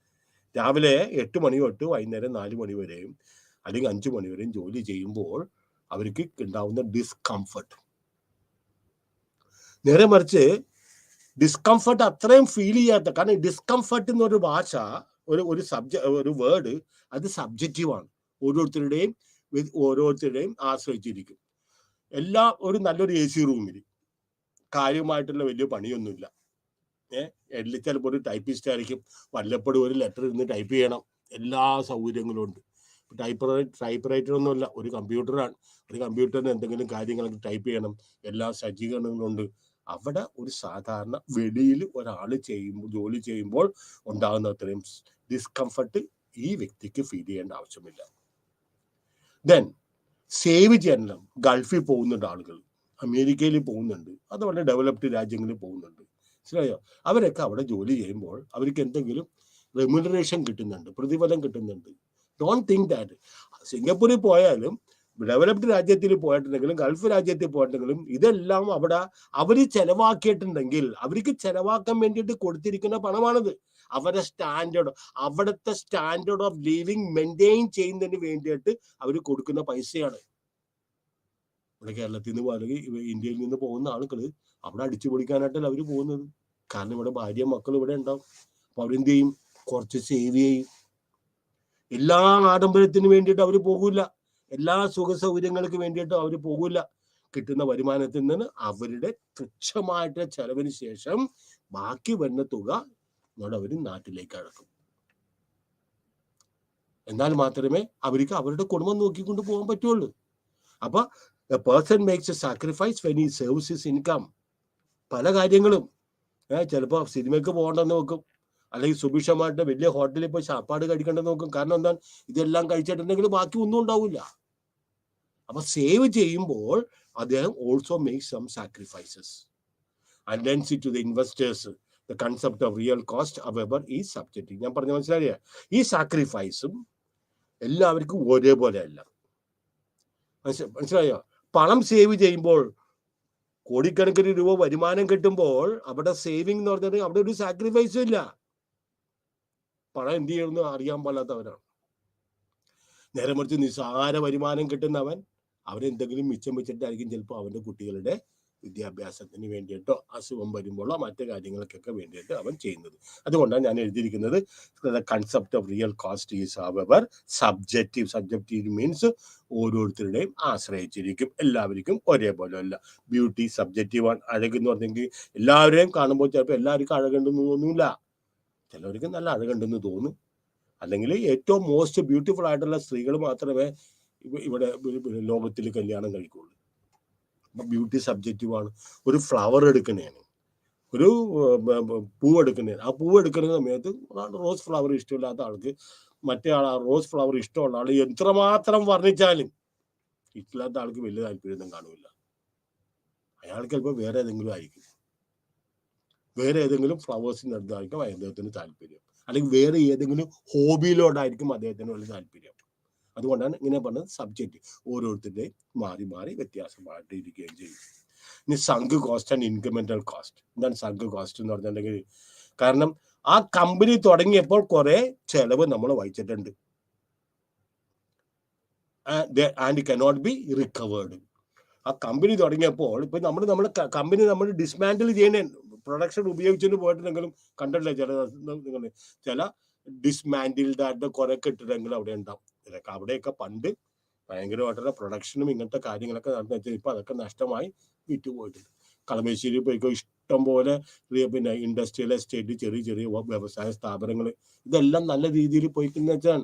S1: രാവിലെ 8 മണി തൊട്ട് വൈകുന്നേരം 4 മണി വരെയും അല്ലെങ്കിൽ 5 മണി വരെയും ജോലി ചെയ്യുമ്പോൾ അവർക്ക് ഉണ്ടാവുന്ന ഡിസ്കംഫർട്ട്, നേരെ മറിച്ച് ഡിസ്കംഫർട്ട് അത്രയും ഫീൽ ചെയ്യാത്ത, കാരണം ഡിസ്കംഫർട്ട് എന്നൊരു ഭാഷ, ഒരു വേർഡ്, അത് സബ്ജക്റ്റീവാണ്. ഓരോരുത്തരുടെയും ആശ്രയിച്ചിരിക്കും. ഒരു നല്ലൊരു AC റൂമിൽ കാര്യമായിട്ടുള്ള വലിയ പണിയൊന്നുമില്ല. ചിലപ്പോൾ ഒരു ടൈപ്പിസ്റ്റ് ആയിരിക്കും, വല്ലപ്പോഴും ഒരു ലെറ്റർ ഇരുന്ന് ടൈപ്പ് ചെയ്യണം, എല്ലാ സൗകര്യങ്ങളും ഉണ്ട്. ടൈപ്പ് റൈറ്റർ ഒന്നുമല്ല, ഒരു കമ്പ്യൂട്ടറാണ്. ഒരു കമ്പ്യൂട്ടറിന് എന്തെങ്കിലും കാര്യങ്ങളൊക്കെ ടൈപ്പ് ചെയ്യണം, എല്ലാ സജ്ജീകരണങ്ങളും ഉണ്ട്. അവിടെ ഒരു സാധാരണ വെളിയിൽ ഒരാൾ ജോലി ചെയ്യുമ്പോൾ ഉണ്ടാകുന്ന അത്രയും ഡിസ്കംഫർട്ട് ഈ വ്യക്തിക്ക് ഫീൽ ചെയ്യേണ്ട ആവശ്യമില്ല. ദെൻ സേവ് ചെയ്യാനുള്ള ഗൾഫിൽ പോകുന്നുണ്ട് ആളുകൾ, അമേരിക്കയിൽ പോകുന്നുണ്ട്, അതുപോലെ ഡെവലപ്ഡ് രാജ്യങ്ങളിൽ പോകുന്നുണ്ട്. മനസ്സിലായോ? അവരൊക്കെ അവിടെ ജോലി ചെയ്യുമ്പോൾ അവർക്ക് എന്തെങ്കിലും റെമ്യൂണറേഷൻ കിട്ടുന്നുണ്ട്, പ്രതിഫലം കിട്ടുന്നുണ്ട്. ഡോണ്ട് തിങ്ക് ദാറ്റ് സിംഗപ്പൂരിൽ പോയാലും ഡെവലപ്ഡ് രാജ്യത്തിൽ പോയിട്ടുണ്ടെങ്കിലും ഗൾഫ് രാജ്യത്തിൽ പോയിട്ടുണ്ടെങ്കിലും ഇതെല്ലാം അവിടെ അവർ ചെലവാക്കിയിട്ടുണ്ടെങ്കിൽ അവർക്ക് ചെലവാക്കാൻ വേണ്ടിയിട്ട് കൊടുത്തിരിക്കുന്ന പണമാണിത്. അവരുടെ അവിടുത്തെ സ്റ്റാൻഡേർഡ് ഓഫ് ലിവിങ് മെയിൻറ്റെയിൻ ചെയ്യുന്നതിന് വേണ്ടിയിട്ട് അവർ കൊടുക്കുന്ന പൈസയാണ്. ഇവിടെ കേരളത്തിൽ നിന്ന് അല്ലെങ്കിൽ ഇന്ത്യയിൽ നിന്ന് പോകുന്ന ആളുകൾ അവിടെ അടിച്ചു പൊളിക്കാനായിട്ടല്ല അവർ പോകുന്നത്. കാരണം ഇവിടെ ഭാര്യ മക്കൾ ഇവിടെ ഉണ്ടാവും. അപ്പൊ അവരെന്ത് ചെയ്യും? കുറച്ച് സേവ് ചെയ്യും. എല്ലാ ആഡംബരത്തിന് വേണ്ടിയിട്ട് അവർ പോകില്ല, എല്ലാ സുഖ സൗകര്യങ്ങൾക്ക് വേണ്ടിയിട്ട് അവർ പോകില്ല. കിട്ടുന്ന വരുമാനത്തിൽ നിന്ന് അവരുടെ തുച്ഛമായിട്ട് ചെലവിന് ശേഷം ബാക്കി വരുന്ന തുക അവർ നാട്ടിലേക്ക് അടക്കും. എന്നാൽ മാത്രമേ അവർക്ക് അവരുടെ കുടുംബം നോക്കിക്കൊണ്ട് പോകാൻ പറ്റുള്ളൂ. അപ്പൊ a person makes a sacrifice when he serves his income. പല കാര്യങ്ങളും ചിലപ്പോൾ സിനിമയ്ക്ക് പോകണ്ടെന്ന് നോക്കും, അല്ലെങ്കിൽ സുഭിക്ഷമായിട്ട് വലിയ ഹോട്ടലിൽ പോയി ചാപ്പാട് കഴിക്കേണ്ടെന്ന് നോക്കും. കാരണം എന്താണ്? ഇതെല്ലാം കഴിച്ചിട്ടുണ്ടെങ്കിൽ ബാക്കി ഒന്നും ഉണ്ടാവില്ല. അപ്പൊ സേവ് ചെയ്യുമ്പോൾ അദ്ദേഹം also make some sacrifices and lends it to the investors. The concept of real cost however ഈ സബ്ജക്റ്റ് ഞാൻ പറഞ്ഞ മനസ്സിലായ ഈ സാക്രിഫൈസും എല്ലാവർക്കും ഒരേപോലെ അല്ല. മനസ്സിലായോ? പണം സേവ് ചെയ്യുമ്പോൾ കോടിക്കണക്കിന് രൂപ വരുമാനം കിട്ടുമ്പോൾ അവിടെ സേവിങ് എന്ന് പറഞ്ഞാൽ അവിടെ ഒരു സാക്രിഫൈസും ഇല്ല. പണം എന്ത് ചെയ്യണമെന്ന് അറിയാൻ പാടില്ലാത്തവരാണ്. നേരെ മറിച്ച് നിസ്സാര വരുമാനം കിട്ടുന്നവൻ അവരെന്തെങ്കിലും മിച്ചം വെച്ചിട്ടായിരിക്കും ചിലപ്പോൾ അവൻ്റെ കുട്ടികളുടെ വിദ്യാഭ്യാസത്തിന് വേണ്ടിയിട്ടോ അസുഖം വരുമ്പോഴോ മറ്റു കാര്യങ്ങൾക്കൊക്കെ വേണ്ടിയിട്ട് അവൻ ചെയ്യുന്നത്. അതുകൊണ്ടാണ് ഞാൻ എഴുതിയിരിക്കുന്നത് concept of real cost is our subjective. Subjective means ഓരോരുത്തരുടെയും ആശ്രയിച്ചിരിക്കും, എല്ലാവർക്കും ഒരേപോലെ അല്ല. ബ്യൂട്ടി സബ്ജക്റ്റീവാണ്. അഴകെന്ന് പറഞ്ഞെങ്കിൽ എല്ലാവരെയും കാണുമ്പോൾ ചിലപ്പോൾ എല്ലാവർക്കും അഴകുണ്ടെന്ന് തോന്നില്ല, ചിലവർക്ക് നല്ല അഴകുണ്ടെന്ന് തോന്നും. അല്ലെങ്കിൽ ഏറ്റവും മോസ്റ്റ് ബ്യൂട്ടിഫുൾ ആയിട്ടുള്ള സ്ത്രീകൾ മാത്രമേ ഇവിടെ ലോകത്തിൽ കല്യാണം കഴിക്കുള്ളൂ. ബ്യൂട്ടി സബ്ജക്റ്റീവാണ്. ഒരു ഫ്ലവർ എടുക്കണേന്, ഒരു പൂവ് എടുക്കുന്നതിന്, ആ പൂവ് എടുക്കുന്ന സമയത്ത് റോസ് ഫ്ലവർ ഇഷ്ടമില്ലാത്ത ആൾക്ക് മറ്റേ ആൾ ആ റോസ് ഫ്ലവർ ഇഷ്ടമുള്ള ആൾ എത്രമാത്രം വർണ്ണിച്ചാലും ഇഷ്ടമില്ലാത്ത ആൾക്ക് വലിയ താല്പര്യമൊന്നും കാണില്ല. അയാൾക്ക് ചിലപ്പോൾ വേറെ ഏതെങ്കിലും ആയിരിക്കും, വേറെ ഏതെങ്കിലും ഫ്ലവേഴ്സിൻ്റെ അടുത്തായിരിക്കും അദ്ദേഹത്തിന് താല്പര്യം, അല്ലെങ്കിൽ വേറെ ഏതെങ്കിലും ഹോബിയിലോടായിരിക്കും അദ്ദേഹത്തിന് വലിയ താല്പര്യം. അതുകൊണ്ടാണ് ഇങ്ങനെ പറഞ്ഞത് സബ്ജക്റ്റ് ഓരോരുത്തരുടെയും മാറി മാറി വ്യത്യാസമായിട്ട് ഇരിക്കുകയും ചെയ്യും. ഇനി sunk cost and incremental cost. എന്താണ് സങ്ക് കോസ്റ്റ് എന്ന് പറഞ്ഞിട്ടുണ്ടെങ്കിൽ? കാരണം ആ കമ്പനി തുടങ്ങിയപ്പോൾ കുറെ ചെലവ് നമ്മൾ വഹിച്ചിട്ടുണ്ട്, ആൻഡ് കനോട്ട് ബി റിക്കവേർഡ്. ആ കമ്പനി തുടങ്ങിയപ്പോൾ ഇപ്പൊ നമ്മുടെ കമ്പനി നമ്മൾ ഡിസ്മാൻഡിൽ ചെയ്യുന്ന പ്രൊഡക്ഷൻ ഉപയോഗിച്ചിട്ട് പോയിട്ടുണ്ടെങ്കിലും കണ്ടിട്ടില്ല ചില ഡിസ്മാൻഡിൽഡ് ആയിട്ട് കുറെ കെട്ടിടങ്ങൾ അവിടെ ഉണ്ടാവും. ഇതൊക്കെ അവിടെയൊക്കെ പണ്ട് ഭയങ്കരമായിട്ടുള്ള പ്രൊഡക്ഷനും ഇങ്ങനത്തെ കാര്യങ്ങളൊക്കെ നടന്നു വെച്ചാൽ ഇപ്പൊ അതൊക്കെ നഷ്ടമായി വിറ്റുപോയിട്ടുണ്ട്. കളമശ്ശേരി പോയിക്കോ, ഇഷ്ടം പോലെ പിന്നെ ഇൻഡസ്ട്രിയൽ എസ്റ്റേറ്റ്, ചെറിയ ചെറിയ വ്യവസായ സ്ഥാപനങ്ങൾ, ഇതെല്ലാം നല്ല രീതിയിൽ പോയിക്കെന്ന് വെച്ചാൽ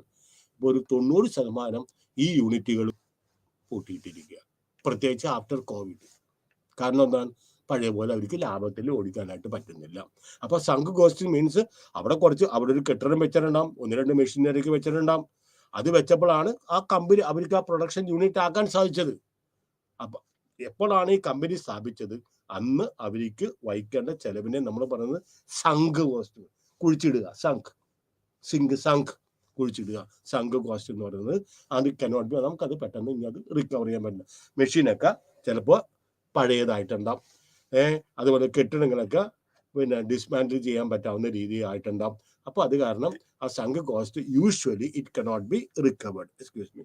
S1: ഇപ്പോൾ ഒരു 90% ഈ യൂണിറ്റുകൾ പൂട്ടിയിട്ടിരിക്കുക, പ്രത്യേകിച്ച് ആഫ്റ്റർ കോവിഡ്. കാരണം എന്താണ്, പഴയ പോലെ അവർക്ക് ലാഭത്തിൽ ഓടിക്കാനായിട്ട് പറ്റുന്നില്ല. അപ്പോൾ സങ്ക് കോസ്റ്റ് മീൻസ് അവിടെ ഒരു കെട്ടിടം വെച്ചിട്ടുണ്ടാവും, 1-2 മെഷീനറിക്ക് വെച്ചിട്ടുണ്ടാവും. അത് വെച്ചപ്പോഴാണ് ആ കമ്പനി അവർക്ക് ആ പ്രൊഡക്ഷൻ യൂണിറ്റ് ആക്കാൻ സാധിച്ചത്. അപ്പൊ എപ്പോഴാണ് ഈ കമ്പനി സ്ഥാപിച്ചത്, അന്ന് അവർക്ക് വഹിക്കേണ്ട ചെലവിനെ നമ്മൾ പറയുന്നത് സങ്ക് കോസ്റ്റ്, കുഴിച്ചിടുക. സങ്ക് കുഴിച്ചിടുക, സങ്ക് കോസ്റ്റ് എന്ന് പറയുന്നത്. അത് കനോട്ട് ബി, നമുക്കത് പെട്ടെന്ന് ഇനി അത് റിക്കവർ ചെയ്യാൻ പറ്റില്ല. മെഷീനൊക്കെ ചിലപ്പോൾ പഴയതായിട്ടുണ്ടാവും, അതുപോലെ കെട്ടിടങ്ങളൊക്കെ പിന്നെ ഡിസ്മാൻഡിൽ ചെയ്യാൻ പറ്റാവുന്ന രീതിയായിട്ടുണ്ടാവും. അപ്പോൾ അത് കാരണം ആ sunk cost usually it cannot be recovered. Excuse me.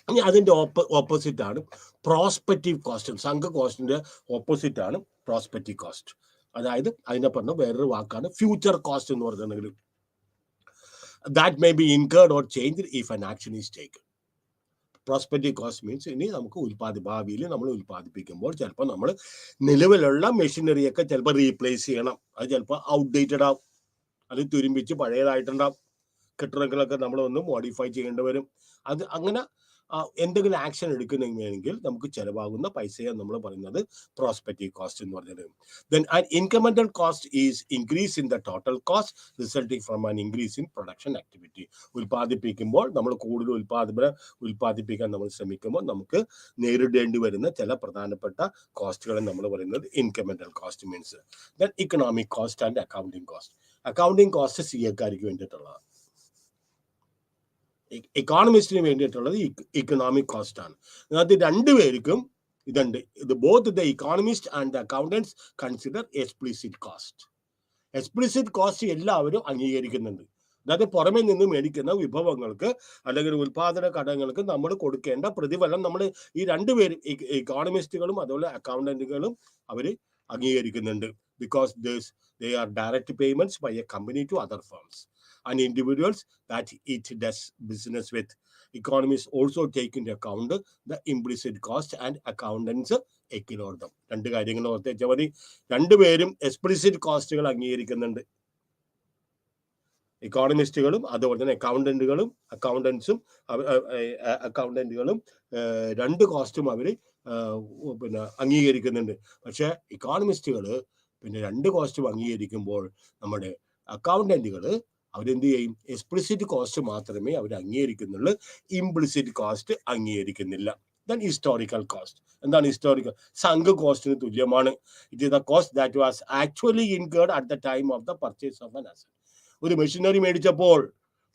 S1: ഇനി അതിന്റെ ഓപ്പോസിറ്റ് ആണ് പ്രോസ്പെക്റ്റീവ് കോസ്റ്റ്. സങ്ക് കോസ്റ്റിന്റെ ഓപ്പോസിറ്റ് ആണ് പ്രോസ്പെക്റ്റീവ് കോസ്റ്റ്. അതായത് അതിനെ പറഞ്ഞ വേറൊരു വാക്കാണ് ഫ്യൂച്ചർ കോസ്റ്റ് എന്ന് പറഞ്ഞിട്ടുണ്ടെങ്കിൽ. That may be incurred or change if an action is taken. Prospective cost means ഇനി നമുക്ക് ഭാവിയിൽ നമ്മൾ ഉൽപ്പാദിപ്പിക്കുമ്പോൾ ചിലപ്പോൾ നമ്മൾ നിലവിലുള്ള മെഷീനറിയൊക്കെ ചിലപ്പോൾ റീപ്ലേസ് ചെയ്യണം. അത് ചിലപ്പോൾ ഔട്ട്ഡേറ്റഡ് ആവും, അത് തുരുമ്പിച്ച് പഴയതായിട്ടുണ്ടാവും. കെട്ടിടങ്ങളൊക്കെ നമ്മളൊന്ന് മോഡിഫൈ ചെയ്യേണ്ടി വരും. അത് അങ്ങനെ എന്തെങ്കിലും ആക്ഷൻ എടുക്കണമെങ്കിൽ നമുക്ക് ചിലവാകുന്ന പൈസയെ നമ്മൾ പറയുന്നത് പ്രോസ്പെക്റ്റീവ് കോസ്റ്റ് എന്ന് പറഞ്ഞത്. Then an incremental cost is increase in the total cost resulting from an increase in production activity. ഉൽപ്പാദിപ്പിക്കുമ്പോൾ നമ്മൾ കൂടുതൽ ഉൽപ്പാദിപ്പിക്കാൻ നമ്മൾ ശ്രമിക്കുമ്പോൾ നമുക്ക് നേരിടേണ്ടി വരുന്ന ചില പ്രധാനപ്പെട്ട കോസ്റ്റുകളെ നമ്മൾ പറയുന്നത് incremental cost means. Then economic cost and accounting cost. Accounting cost CA-ക്കാർക്ക് വേണ്ടിയിട്ടുള്ളതാണ്. എക്കോണമിസ്റ്റിന് വേണ്ടിയിട്ടുള്ളത് ഇക്കണോമിക് കോസ്റ്റ് ആണ്. അതിനകത്ത് രണ്ടുപേർക്കും ഇതുണ്ട്. Both the economist and the accountants consider explicit cost. Explicit cost എല്ലാവരും അംഗീകരിക്കുന്നുണ്ട്. അതായത് പുറമെ നിന്ന് മേടിക്കുന്ന വിഭവങ്ങൾക്ക് അല്ലെങ്കിൽ ഉൽപാദന ഘടകങ്ങൾക്ക് നമ്മൾ കൊടുക്കേണ്ട പ്രതിഫലം നമ്മൾ ഈ രണ്ടുപേരും ഇക്കോണമിസ്റ്റുകളും അതുപോലെ അക്കൗണ്ടന്റുകളും അവർ അംഗീകരിക്കുന്നുണ്ട്. Because they are direct payments by a company to other firms and individuals that it does business with. Economists also take into account the implicit cost and accountants ignore them. രണ്ട് കാര്യങ്ങൾ ഓർത്ത് വെച്ചാൽ മതി. രണ്ടുപേരും എക്സ്പ്ലിസിറ്റ് കോസ്റ്റുകൾ അംഗീകരിക്കുന്നുണ്ട്. ഇക്കോണമിസ്റ്റുകളും അതുപോലെ തന്നെ അക്കൗണ്ടന്റുകളും രണ്ട് കോസ്റ്റും അവർ പിന്നെ അംഗീകരിക്കുന്നുണ്ട്. പക്ഷെ ഇക്കോണമിസ്റ്റുകൾ പിന്നെ രണ്ട് കോസ്റ്റും അംഗീകരിക്കുമ്പോൾ നമ്മുടെ അക്കൗണ്ടന്റുകൾ അവരെന്ത് ചെയ്യും, എക്സ്പ്ലിസിറ്റ് കോസ്റ്റ് മാത്രമേ അവർ അംഗീകരിക്കുന്നുള്ളൂ, ഇംപ്ലിസിറ്റ് കോസ്റ്റ് അംഗീകരിക്കുന്നില്ല. Then historical cost. എന്താണ് ഹിസ്റ്റോറിക്കൽ? സങ്ക് കോസ്റ്റിന് തുല്യമാണ്. It is the cost that was actually incurred at the time of the purchase of an asset. ഒരു മെഷീനറി മേടിച്ചപ്പോൾ,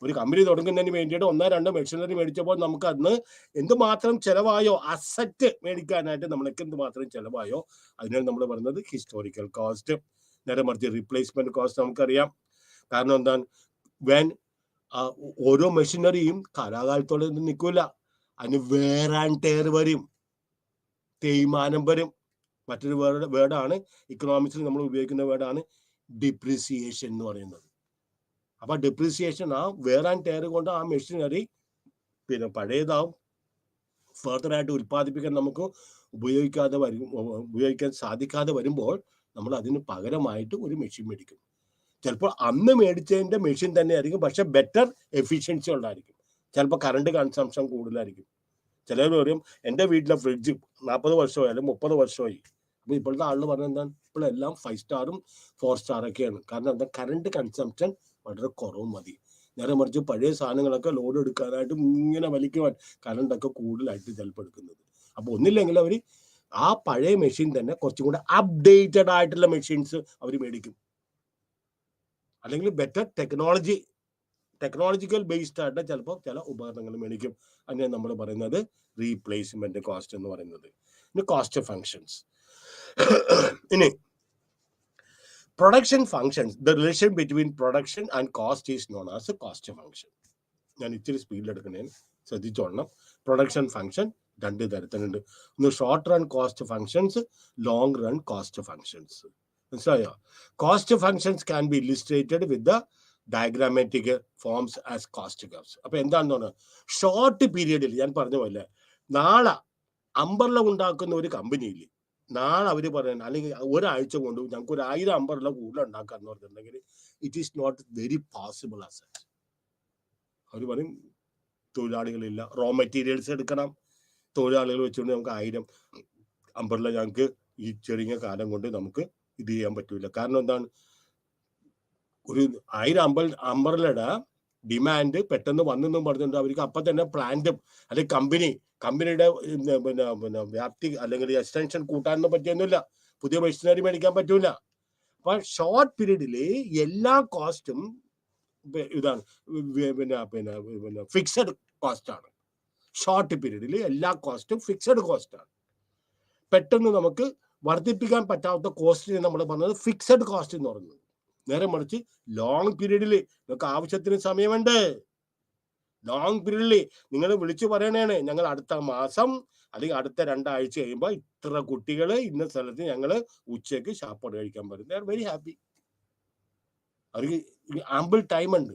S1: ഒരു കമ്പനി തുടങ്ങുന്നതിന് വേണ്ടിയിട്ട് 1-2 മെഷീനറി മേടിച്ചപ്പോൾ നമുക്ക് അന്ന് എന്തുമാത്രം ചെലവായോ, അസറ്റ് മേടിക്കാനായിട്ട് നമ്മൾക്ക് എന്തുമാത്രം ചെലവായോ അതിനാണ് നമ്മൾ പറയുന്നത് ഹിസ്റ്റോറിക്കൽ കോസ്റ്റ്. നേരെ മറിച്ച് റീപ്ലേസ്മെന്റ് കോസ്റ്റ് നമുക്കറിയാം. കാരണം എന്താണ്, ഓരോ മെഷീനറിയും കാലാകാലത്തോടെ നിൽക്കില്ല, അതിന് വേർ ആൻഡ് ടയർ വരും, തേയ്മാനം വരും. മറ്റൊരു വേർഡാണ് ഇക്കണോമിക്സിൽ നമ്മൾ ഉപയോഗിക്കുന്ന വേർഡാണ് ഡിപ്രിസിയേഷൻ എന്ന് പറയുന്നത്. അപ്പൊ ഡിപ്രിസിയേഷൻ ആ വേർ ആൻഡ് ടയർ കൊണ്ട് ആ മെഷീനറി പിന്നെ പഴയതാവും, ഫർദറായിട്ട് ഉൽപ്പാദിപ്പിക്കാൻ നമുക്ക് ഉപയോഗിക്കാൻ സാധിക്കാതെ വരുമ്പോൾ നമ്മൾ അതിന് പകരമായിട്ട് ഒരു മെഷീൻ മേടിക്കും. ചിലപ്പോൾ അന്ന് മേടിച്ചതിന്റെ മെഷീൻ തന്നെ ആയിരിക്കും, പക്ഷെ ബെറ്റർ എഫിഷ്യൻസി ഉണ്ടായിരിക്കും. ചിലപ്പോൾ കറണ്ട് കൺസംഷൻ കൂടുതലായിരിക്കും. ചിലർ പറയും എൻ്റെ വീട്ടിലെ ഫ്രിഡ്ജ് 40 വർഷമായാലും 30 വർഷമായി. അപ്പൊ ഇപ്പോഴത്തെ ആളുകൾ പറഞ്ഞത് എന്താണ്, ഇപ്പോഴെല്ലാം 5 സ്റ്റാറും 4 സ്റ്റാറൊക്കെയാണ്. കാരണം എന്താ, കറണ്ട് കൺസംഷൻ വളരെ കുറവ് മതി. നേരെ മറിച്ച് പഴയ സാധനങ്ങളൊക്കെ ലോഡ് എടുക്കാനായിട്ട് ഇങ്ങനെ വലിക്കുവാൻ കറണ്ടൊക്കെ കൂടുതലായിട്ട് ചിലപ്പോൾ എടുക്കുന്നത്. അപ്പൊ ഒന്നില്ലെങ്കിൽ അവർ ആ പഴയ മെഷീൻ തന്നെ കുറച്ചും കൂടെ അപ്ഡേറ്റഡ് ആയിട്ടുള്ള മെഷീൻസ് അവർ മേടിക്കും, അല്ലെങ്കിൽ ബെറ്റർ ടെക്നോളജിക്കൽ ബേസ്ഡ് ആയിട്ട് ചിലപ്പോൾ ചില ഉപകരണങ്ങൾ മേടിക്കും. അതിനെ നമ്മൾ പറയുന്നത് റീപ്ലേസ്മെന്റ് കോസ്റ്റ് എന്ന് പറയുന്നത്. ഇനി കോസ്റ്റ് ഫങ്ഷൻസ്. ഇനി production functions, the relation between production and cost is known as A cost function. ഞാൻ ഇച്ചിരി സ്പീഡിൽ എടുക്കുന്നതിന് ശ്രദ്ധിച്ചോളണം. പ്രൊഡക്ഷൻ ഫങ്ഷൻ 2 തരത്തിലുണ്ട്. ഒന്ന് short run cost functions, long run cost functions. മനസ്സിലായോ? Cost functions can be illustrated with the diagrammatic forms as cost curves. അപ്പൊ എന്താണെന്ന് പറഞ്ഞാൽ, ഷോർട്ട് പീരീഡിൽ ഞാൻ പറഞ്ഞ പോലെ നാളെ അംബർല ഉണ്ടാക്കുന്ന ഒരു കമ്പനിയിൽ നാളെ അവർ പറയുന്നത്, അല്ലെങ്കിൽ ഒരാഴ്ച കൊണ്ട് ഞങ്ങൾക്ക് ഒരു 1000 അംബർല കൂടുതൽ ഉണ്ടാക്കാന്ന് പറഞ്ഞിട്ടുണ്ടെങ്കിൽ it is not very possible as such. അവർ പറയും തൊഴിലാളികളില്ല, റോ മെറ്റീരിയൽസ് എടുക്കണം, തൊഴിലാളികൾ വെച്ചുകൊണ്ട് നമുക്ക് 1000 അംബ്രല്ല ഞങ്ങൾക്ക് ഈ ചെറിയ കാലം കൊണ്ട് നമുക്ക് ഇത് ചെയ്യാൻ പറ്റൂല. കാരണം എന്താണ്, ഒരു 1000 അംബ്രല്ലയുടെ ഡിമാൻഡ് പെട്ടെന്ന് വന്നെന്നും പറഞ്ഞിട്ടുണ്ട്. അവർക്ക് അപ്പം തന്നെ പ്ലാന്റും അല്ലെങ്കിൽ കമ്പനിയുടെ പിന്നെ വ്യാപ്തി അല്ലെങ്കിൽ എക്സ്റ്റൻഷൻ കൂട്ടാനൊന്നും പറ്റിയൊന്നുമില്ല. പുതിയ മെഷീനറി മേടിക്കാൻ പറ്റൂല. അപ്പൊ ഷോർട്ട് പീരീഡിൽ എല്ലാ കോസ്റ്റും ഇതാണ്, പിന്നെ ഫിക്സഡ് കോസ്റ്റ് ആണ്. ഷോർട്ട് പീരീഡിൽ എല്ലാ കോസ്റ്റും ഫിക്സഡ് കോസ്റ്റ് ആണ്. പെട്ടെന്ന് നമുക്ക് വർദ്ധിപ്പിക്കാൻ പറ്റാത്ത കോസ്റ്റിന് നമ്മൾ പറഞ്ഞത് ഫിക്സഡ് കോസ്റ്റ് എന്ന് പറയുന്നത്. നേരെ മറിച്ച് ലോങ് പീരീഡിൽ നിങ്ങൾക്ക് ആവശ്യത്തിന് സമയമുണ്ട്. ലോങ് പീരീഡിൽ നിങ്ങൾ വിളിച്ചു പറയണേണ്, ഞങ്ങൾ അടുത്ത മാസം അല്ലെങ്കിൽ അടുത്ത 2 ആഴ്ച കഴിയുമ്പോൾ ഇത്ര കുട്ടികൾ ഇന്ന സ്ഥലത്ത് ഞങ്ങൾ ഉച്ചയ്ക്ക് ശാപ്പാട് കഴിക്കാൻ പറ്റും. They are very happy. അവർക്ക് ആമ്പിൾ ടൈം ഉണ്ട്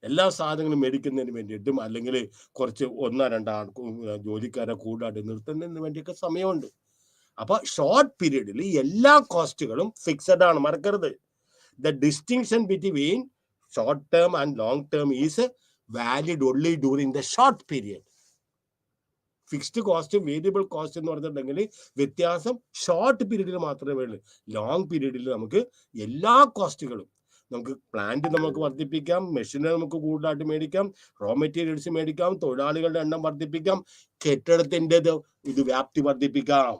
S1: എല്ലാ സാധനങ്ങളും മേടിക്കുന്നതിന് വേണ്ടിയിട്ടും അല്ലെങ്കിൽ കുറച്ച് 1-2 ജോലിക്കാരെ കൂടാതെ നിർത്തുന്നതിന് വേണ്ടിയൊക്കെ സമയമുണ്ട്. അപ്പൊ ഷോർട്ട് പീരീഡിൽ എല്ലാ കോസ്റ്റുകളും ഫിക്സഡ് ആണ്, മറക്കരുത്. The distinction between short term and long term is valid only during the short period. Fixed കോസ്റ്റും വേരിയബിൾ കോസ്റ്റ് എന്ന് പറഞ്ഞിട്ടുണ്ടെങ്കിൽ വ്യത്യാസം ഷോർട്ട് പീരീഡിൽ മാത്രമേ ഉള്ളൂ. ലോങ് പീരീഡിൽ നമുക്ക് എല്ലാ കോസ്റ്റുകളും, നമുക്ക് പ്ലാന്റ് നമുക്ക് വർദ്ധിപ്പിക്കാം, മെഷീനറി നമുക്ക് കൂടുതലായിട്ട് മേടിക്കാം, റോ മെറ്റീരിയൽസ് മേടിക്കാം, തൊഴിലാളികളുടെ എണ്ണം വർദ്ധിപ്പിക്കാം, കെട്ടിടത്തിന്റെ ഇത് വ്യാപ്തി വർദ്ധിപ്പിക്കാം,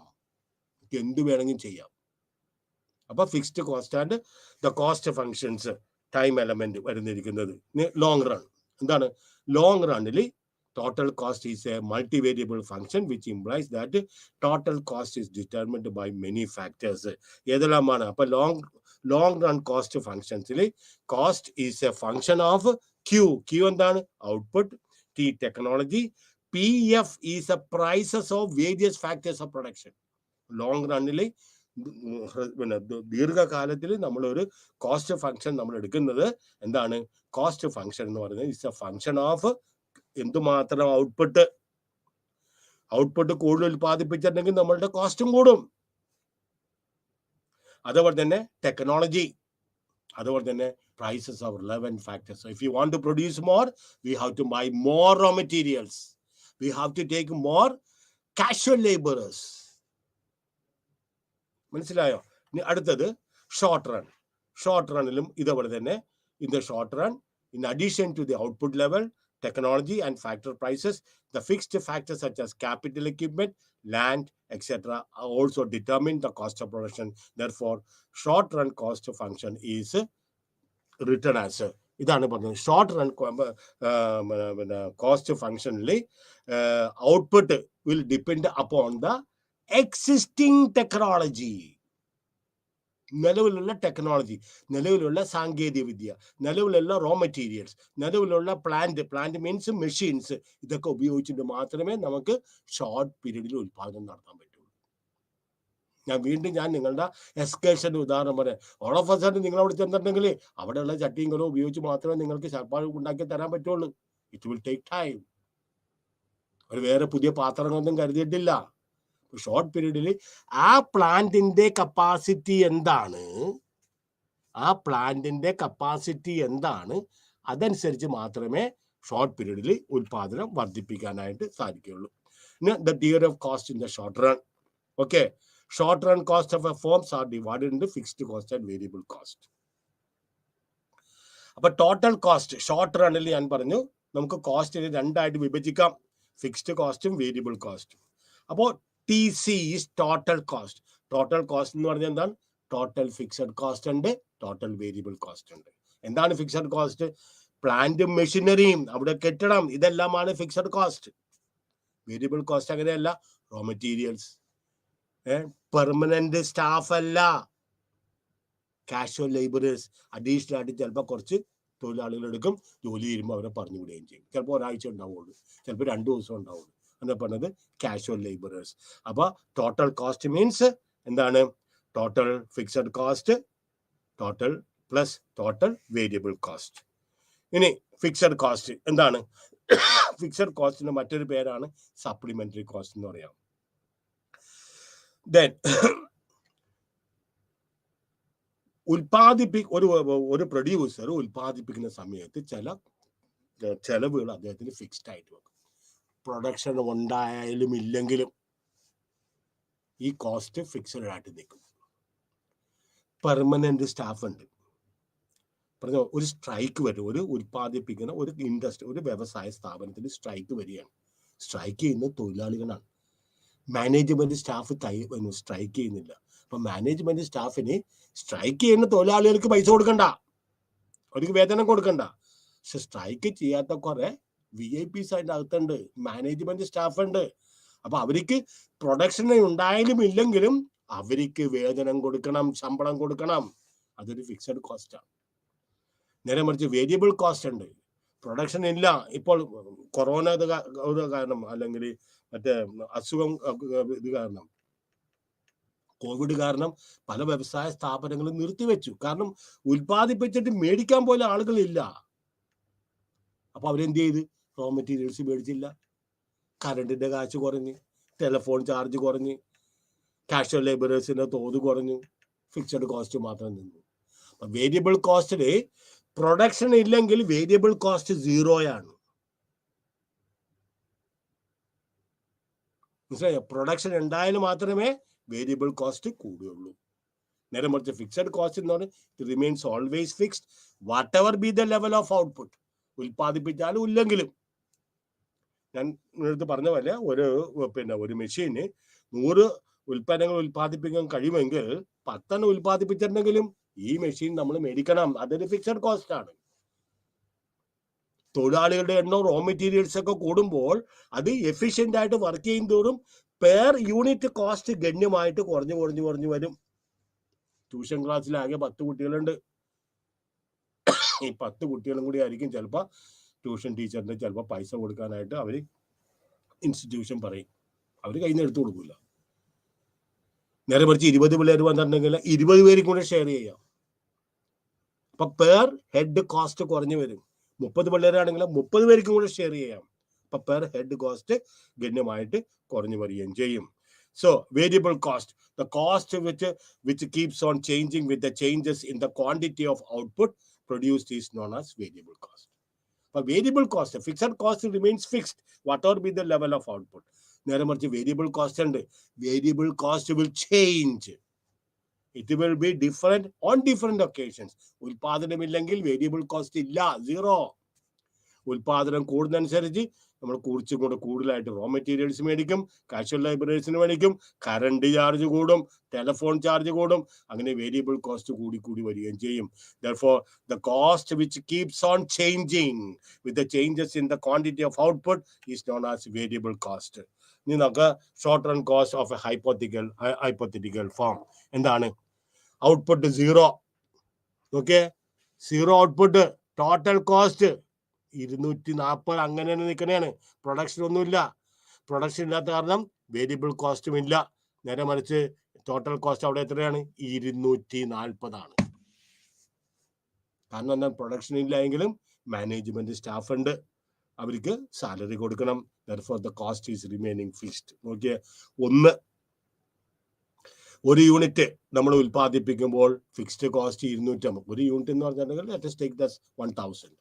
S1: എന്ത് വേണമെങ്കിലും ചെയ്യാം. അപ്പൊ fixed cost and the cost functions time element വരുന്നിരിക്കുന്നത് ലോങ് റൺ. എന്താണ് ലോങ് റണ്ണിൽ total cost is a multivariable function which implies that total cost is determined by many factors. ഏതെല്ലാമാണ്? അപ്പൊ ലോങ് റൺ കോസ്റ്റ് ഫങ്ഷൻസിൽ cost is a function of Q എന്താണ്? Output. T technology. PF is a prices of various factors of production. Long റണ്ണിൽ പിന്നെ ദീർഘകാലത്തിൽ നമ്മളൊരു cost function നമ്മൾ എടുക്കുന്നത് എന്താണ്? കോസ്റ്റ് ഫങ്ഷൻ എന്ന് പറയുന്നത് ഇറ്റ്സ് എ ഫങ്ഷൻ ഓഫ് എന്തുമാത്രം ഔട്ട്പുട്ട് കൂടുതൽ ഉൽപ്പാദിപ്പിച്ചിട്ടുണ്ടെങ്കിൽ നമ്മളുടെ കോസ്റ്റും കൂടും. അതുപോലെ തന്നെ ടെക്നോളജി, അതുപോലെ തന്നെ prices of relevant factors. So if you want to produce more, we have to buy more raw materials. We have to take more casual laborers. മനസ്സിലായോ? അടുത്തത് ഷോർട്ട് റൺ. ഷോർട്ട് റണ്ണിലും ഇതേപോലെ തന്നെ in the short run, in addition to the output level, technology and factor prices, the fixed factors such as capital equipment, land, etc. also determine the cost of production. Therefore, short run cost function is written as ഇതാണ് പറഞ്ഞത്. Short run cost ഫംഗ്ഷനിൽ output will depend upon the existing technology. നിലവിലുള്ള technology, നിലവിലുള്ള സാങ്കേതിക വിദ്യ, നിലവിലുള്ള raw materials, നിലവിലുള്ള plant means machines, ഇതൊക്കെ ഉപയോഗിച്ചിട്ട് മാത്രമേ നമുക്ക് ഷോർട്ട് പീരീഡിൽ ഉൽപാദനം നടത്താൻ പറ്റുള്ളൂ. ഞാൻ നിങ്ങളുടെ എക്സ്കേഷന്റെ ഉദാഹരണം പറയാം. ഓൾ ഓഫ് എ സഡൻ നിങ്ങൾ അവിടെ ചെന്നിട്ടുണ്ടെങ്കിൽ അവിടെയുള്ള ചട്ടിയും കലവും ഉപയോഗിച്ച് മാത്രമേ നിങ്ങൾക്ക് ശാപ്പാട് ഉണ്ടാക്കി തരാൻ പറ്റുള്ളൂ. It will take time. ഒരു വേറെ പുതിയ പാത്രങ്ങളൊന്നും കരുതിയിട്ടില്ല. ഷോർട്ട് പീരീഡിൽ ആ പ്ലാന്റിന്റെ കപ്പാസിറ്റി എന്താണ്, അതനുസരിച്ച് മാത്രമേ ഷോർട്ട് പീരീഡിൽ ഉൽപാദനം വർദ്ധിപ്പിക്കാനായിട്ട് സാധിക്കുകയുള്ളൂ. The theory of cost in the short run. Okay, short run cost of A forms R divided in fixed cost and variable cost. അപ്പൊ ടോട്ടൽ കോസ്റ്റ് ഷോർട്ട് റണ്ണിൽ ഞാൻ പറഞ്ഞു നമുക്ക് കോസ്റ്റിനെ 2 ആയിട്ട് വിഭജിക്കാം, ഫിക്സ്ഡ് കോസ്റ്റും വേരിയബിൾ കോസ്റ്റും. അപ്പോൾ TC is total cost. Total cost എന്ന് പറഞ്ഞാൽ എന്താണ്? ടോട്ടൽ ഫിക്സഡ് കോസ്റ്റ് ഉണ്ട്, ടോട്ടൽ വേരിയബിൾ കോസ്റ്റ് ഉണ്ട്. എന്താണ് ഫിക്സഡ് കോസ്റ്റ്? പ്ലാന്റും മെഷീനറിയും, അവിടെ കെട്ടിടം, ഇതെല്ലാമാണ് ഫിക്സഡ് കോസ്റ്റ്. വേരിയബിൾ കോസ്റ്റ് അങ്ങനെയല്ല. റോ മെറ്റീരിയൽസ്, പെർമനന്റ് സ്റ്റാഫ് അല്ല, കാഷ്വൽ ലേബറേഴ്സ്, അഡീഷണൽ ആയിട്ട് ചിലപ്പോൾ കുറച്ച് തൊഴിലാളികൾ എടുക്കും, ജോലി ചെയ്യുമ്പോൾ അവരെ പറഞ്ഞു വിടുകയും ചെയ്യും. ചിലപ്പോൾ ഒരാഴ്ച ഉണ്ടാവുള്ളൂ, ചിലപ്പോൾ 2 ദിവസം ഉണ്ടാവുള്ളൂ. എന്ന് പറഞ്ഞത് കാഷ്വൽ ലേബറേഴ്സ്. അപ്പൊ ടോട്ടൽ കോസ്റ്റ് മീൻസ് എന്താണ്? Total fixed cost, total plus total variable cost. ഇനി ഫിക്സഡ് കോസ്റ്റ് എന്താണ്? ഫിക്സഡ് കോസ്റ്റിന് മറ്റൊരു പേരാണ് സപ്ലിമെന്ററി കോസ്റ്റ് എന്ന് പറയാം. ദെൻ ഒരു പ്രൊഡ്യൂസർ ഉൽപ്പാദിപ്പിക്കുന്ന സമയത്ത് ചില ചെലവുകൾ അദ്ദേഹത്തിന് ഫിക്സ്ഡ് ആയിട്ട് വെക്കും. പ്രൊഡക്ഷൻ ഉണ്ടായാലും ഇല്ലെങ്കിലും ഈ കോസ്റ്റ് ഫിക്സഡ് ആയിട്ട് നിൽക്കും. പെർമനന്റ് സ്റ്റാഫ് ഉണ്ട്. പറഞ്ഞ ഒരു സ്ട്രൈക്ക് വരും, ഒരു ഉൽപ്പാദിപ്പിക്കുന്ന ഒരു ഇൻഡസ്ട്രി, ഒരു വ്യവസായ സ്ഥാപനത്തിൽ സ്ട്രൈക്ക് വരികയാണ്. സ്ട്രൈക്ക് ചെയ്യുന്ന തൊഴിലാളികളാണ്. മാനേജ്മെന്റ് സ്റ്റാഫ് സ്ട്രൈക്ക് ചെയ്യുന്നില്ല. അപ്പൊ മാനേജ്മെന്റ് സ്റ്റാഫിന് സ്ട്രൈക്ക് ചെയ്യുന്ന തൊഴിലാളികൾക്ക് പൈസ കൊടുക്കണ്ട, അവർക്ക് വേതനം കൊടുക്കണ്ട. പക്ഷെ സ്ട്രൈക്ക് ചെയ്യാത്ത കുറെ VIPs അതിൻ്റെ അകത്തുണ്ട്, മാനേജ്മെന്റ് സ്റ്റാഫ് ഉണ്ട്. അപ്പൊ അവർക്ക് പ്രൊഡക്ഷൻ ഉണ്ടായാലും ഇല്ലെങ്കിലും അവർക്ക് വേതനം കൊടുക്കണം, ശമ്പളം കൊടുക്കണം. അതൊരു ഫിക്സഡ് കോസ്റ്റാണ്. നേരെ മറിച്ച് വേരിയബിൾ കോസ്റ്റ് ഉണ്ട്. പ്രൊഡക്ഷൻ ഇല്ല, ഇപ്പോൾ കൊറോണ കാരണം അല്ലെങ്കിൽ മറ്റേ അസുഖം ഇത് കാരണം, കോവിഡ് കാരണം പല വ്യവസായ സ്ഥാപനങ്ങളും നിർത്തിവെച്ചു. കാരണം ഉൽപ്പാദിപ്പിച്ചിട്ട് മേടിക്കാൻ പോലും ആളുകളില്ല. അപ്പൊ അവരെന്ത് ചെയ്ത്? റോ മെറ്റീരിയൽസ് മേടിച്ചില്ല, കറണ്ടിന്റെ കാശ് കുറഞ്ഞ്, ടെലിഫോൺ ചാർജ് കുറഞ്ഞ്, കാഷ്വൽ ലേബറേഴ്സിന്റെ തോത് കുറഞ്ഞു, ഫിക്സഡ് കോസ്റ്റ് മാത്രം നിന്നു. അപ്പൊ വേരിയബിൾ കോസ്റ്റില് പ്രൊഡക്ഷൻ ഇല്ലെങ്കിൽ വേരിയബിൾ കോസ്റ്റ് സീറോയാണ്. മനസ്സിലായോ? പ്രൊഡക്ഷൻ ഉണ്ടായാലും മാത്രമേ വേരിയബിൾ കോസ്റ്റ് കൂടുകയുള്ളൂ. നേരെ മറിച്ച് ഫിക്സഡ് കോസ്റ്റ് എന്ന് പറഞ്ഞാൽ it remains always fixed whatever be the level of output. ഉൽപ്പാദിപ്പിച്ചാലും ഇല്ലെങ്കിലും. ഞാൻ നേരത്തെ പറഞ്ഞ പോലെ ഒരു മെഷീന് 100 ഉൽപ്പന്നങ്ങൾ ഉൽപ്പാദിപ്പിക്കാൻ കഴിയുമെങ്കിൽ 10 ഉൽപ്പാദിപ്പിച്ചിട്ടുണ്ടെങ്കിലും ഈ മെഷീൻ നമ്മൾ മേടിക്കണം. അതൊരു ഫിക്സഡ് കോസ്റ്റ് ആണ്. തൊഴിലാളികളുടെ എണ്ണം, റോ മെറ്റീരിയൽസ് ഒക്കെ കൂടുമ്പോൾ അത് എഫിഷ്യന്റ് ആയിട്ട് വർക്ക് ചെയ്യും തോറും പെർ യൂണിറ്റ് കോസ്റ്റ് ഗണ്യമായിട്ട് കുറഞ്ഞു വരും. ട്യൂഷൻ ക്ലാസ്സിൽ ആകെ 10 കുട്ടികളുണ്ട്. ഈ 10 കുട്ടികളും കൂടി ആയിരിക്കും ചിലപ്പോൾ ട്യൂഷൻ ടീച്ചറിന് ചിലപ്പോൾ പൈസ കൊടുക്കാനായിട്ട് അവർ ഇൻസ്റ്റിറ്റ്യൂഷൻ പറയും. അവർ കയ്യിൽ നിന്ന് എടുത്തു കൊടുക്കില്ല. നേരെ മറിച്ച് 20 പിള്ളേർ വന്നിട്ടുണ്ടെങ്കിൽ 20 പേരും കൂടെ ഷെയർ ചെയ്യാം. അപ്പൊ പെർ ഹെഡ് കോസ്റ്റ് കുറഞ്ഞു വരും. 30 പിള്ളേരാണെങ്കിൽ 30 പേർക്കും കൂടെ ഷെയർ ചെയ്യാം. അപ്പൊ പെർ ഹെഡ് കോസ്റ്റ് ഗണ്യമായിട്ട് കുറഞ്ഞു വരികയും ചെയ്യും. So variable cost, the cost which keeps on changing with the changes in the quantity of output produced is known as variable cost. But variable cost, fixed cost remains fixed whatever be the level of output. നേരെ മറിച്ച് variable cost ഉണ്ട്. Variable cost will change. It will be different on different occasions. ഉൽപാദനമില്ലെങ്കിൽ variable cost ഇല്ല, zero. ഉൽപാദനം കൂടുന്നതനുസരിച്ച് നമ്മൾ കൂടുതലായിട്ട് raw materials മേടിക്കും, കാഷ്വൽ ലൈബ്രറീസിന് മേടിക്കും, കറണ്ട് ചാർജ് കൂടും, ടെലിഫോൺ ചാർജ് കൂടും. അങ്ങനെ വേരിയബിൾ കോസ്റ്റ് കൂടി വരികയും ചെയ്യും. Therefore, the cost which keeps on changing with the changes in the quantity of output is known as variable cost. ഇനി നമുക്ക് short run cost of a hypothetical form. എന്താണ്? Output 0. Okay, 0 output, total cost 240 അങ്ങനെ തന്നെ നിൽക്കണേണ്. Production ഒന്നുമില്ല. Production ഇല്ലാത്ത കാരണം variable കോസ്റ്റും ഇല്ല. നേരെ മറിച്ച് ടോട്ടൽ കോസ്റ്റ് അവിടെ എത്രയാണ്? 240 ആണ്. കാരണം എന്താ? പ്രൊഡക്ഷൻ ഇല്ല എങ്കിലും മാനേജ്മെന്റ് സ്റ്റാഫ് ഉണ്ട്, അവർക്ക് സാലറി കൊടുക്കണം. Therefore the cost is remaining fixed. നോക്കിയേ, ഒരു യൂണിറ്റ് നമ്മൾ ഉൽപ്പാദിപ്പിക്കുമ്പോൾ ഫിക്സ്ഡ് കോസ്റ്റ് 250. ഒരു യൂണിറ്റ് എന്ന് പറഞ്ഞിട്ടുണ്ടെങ്കിൽ let us take this 1000.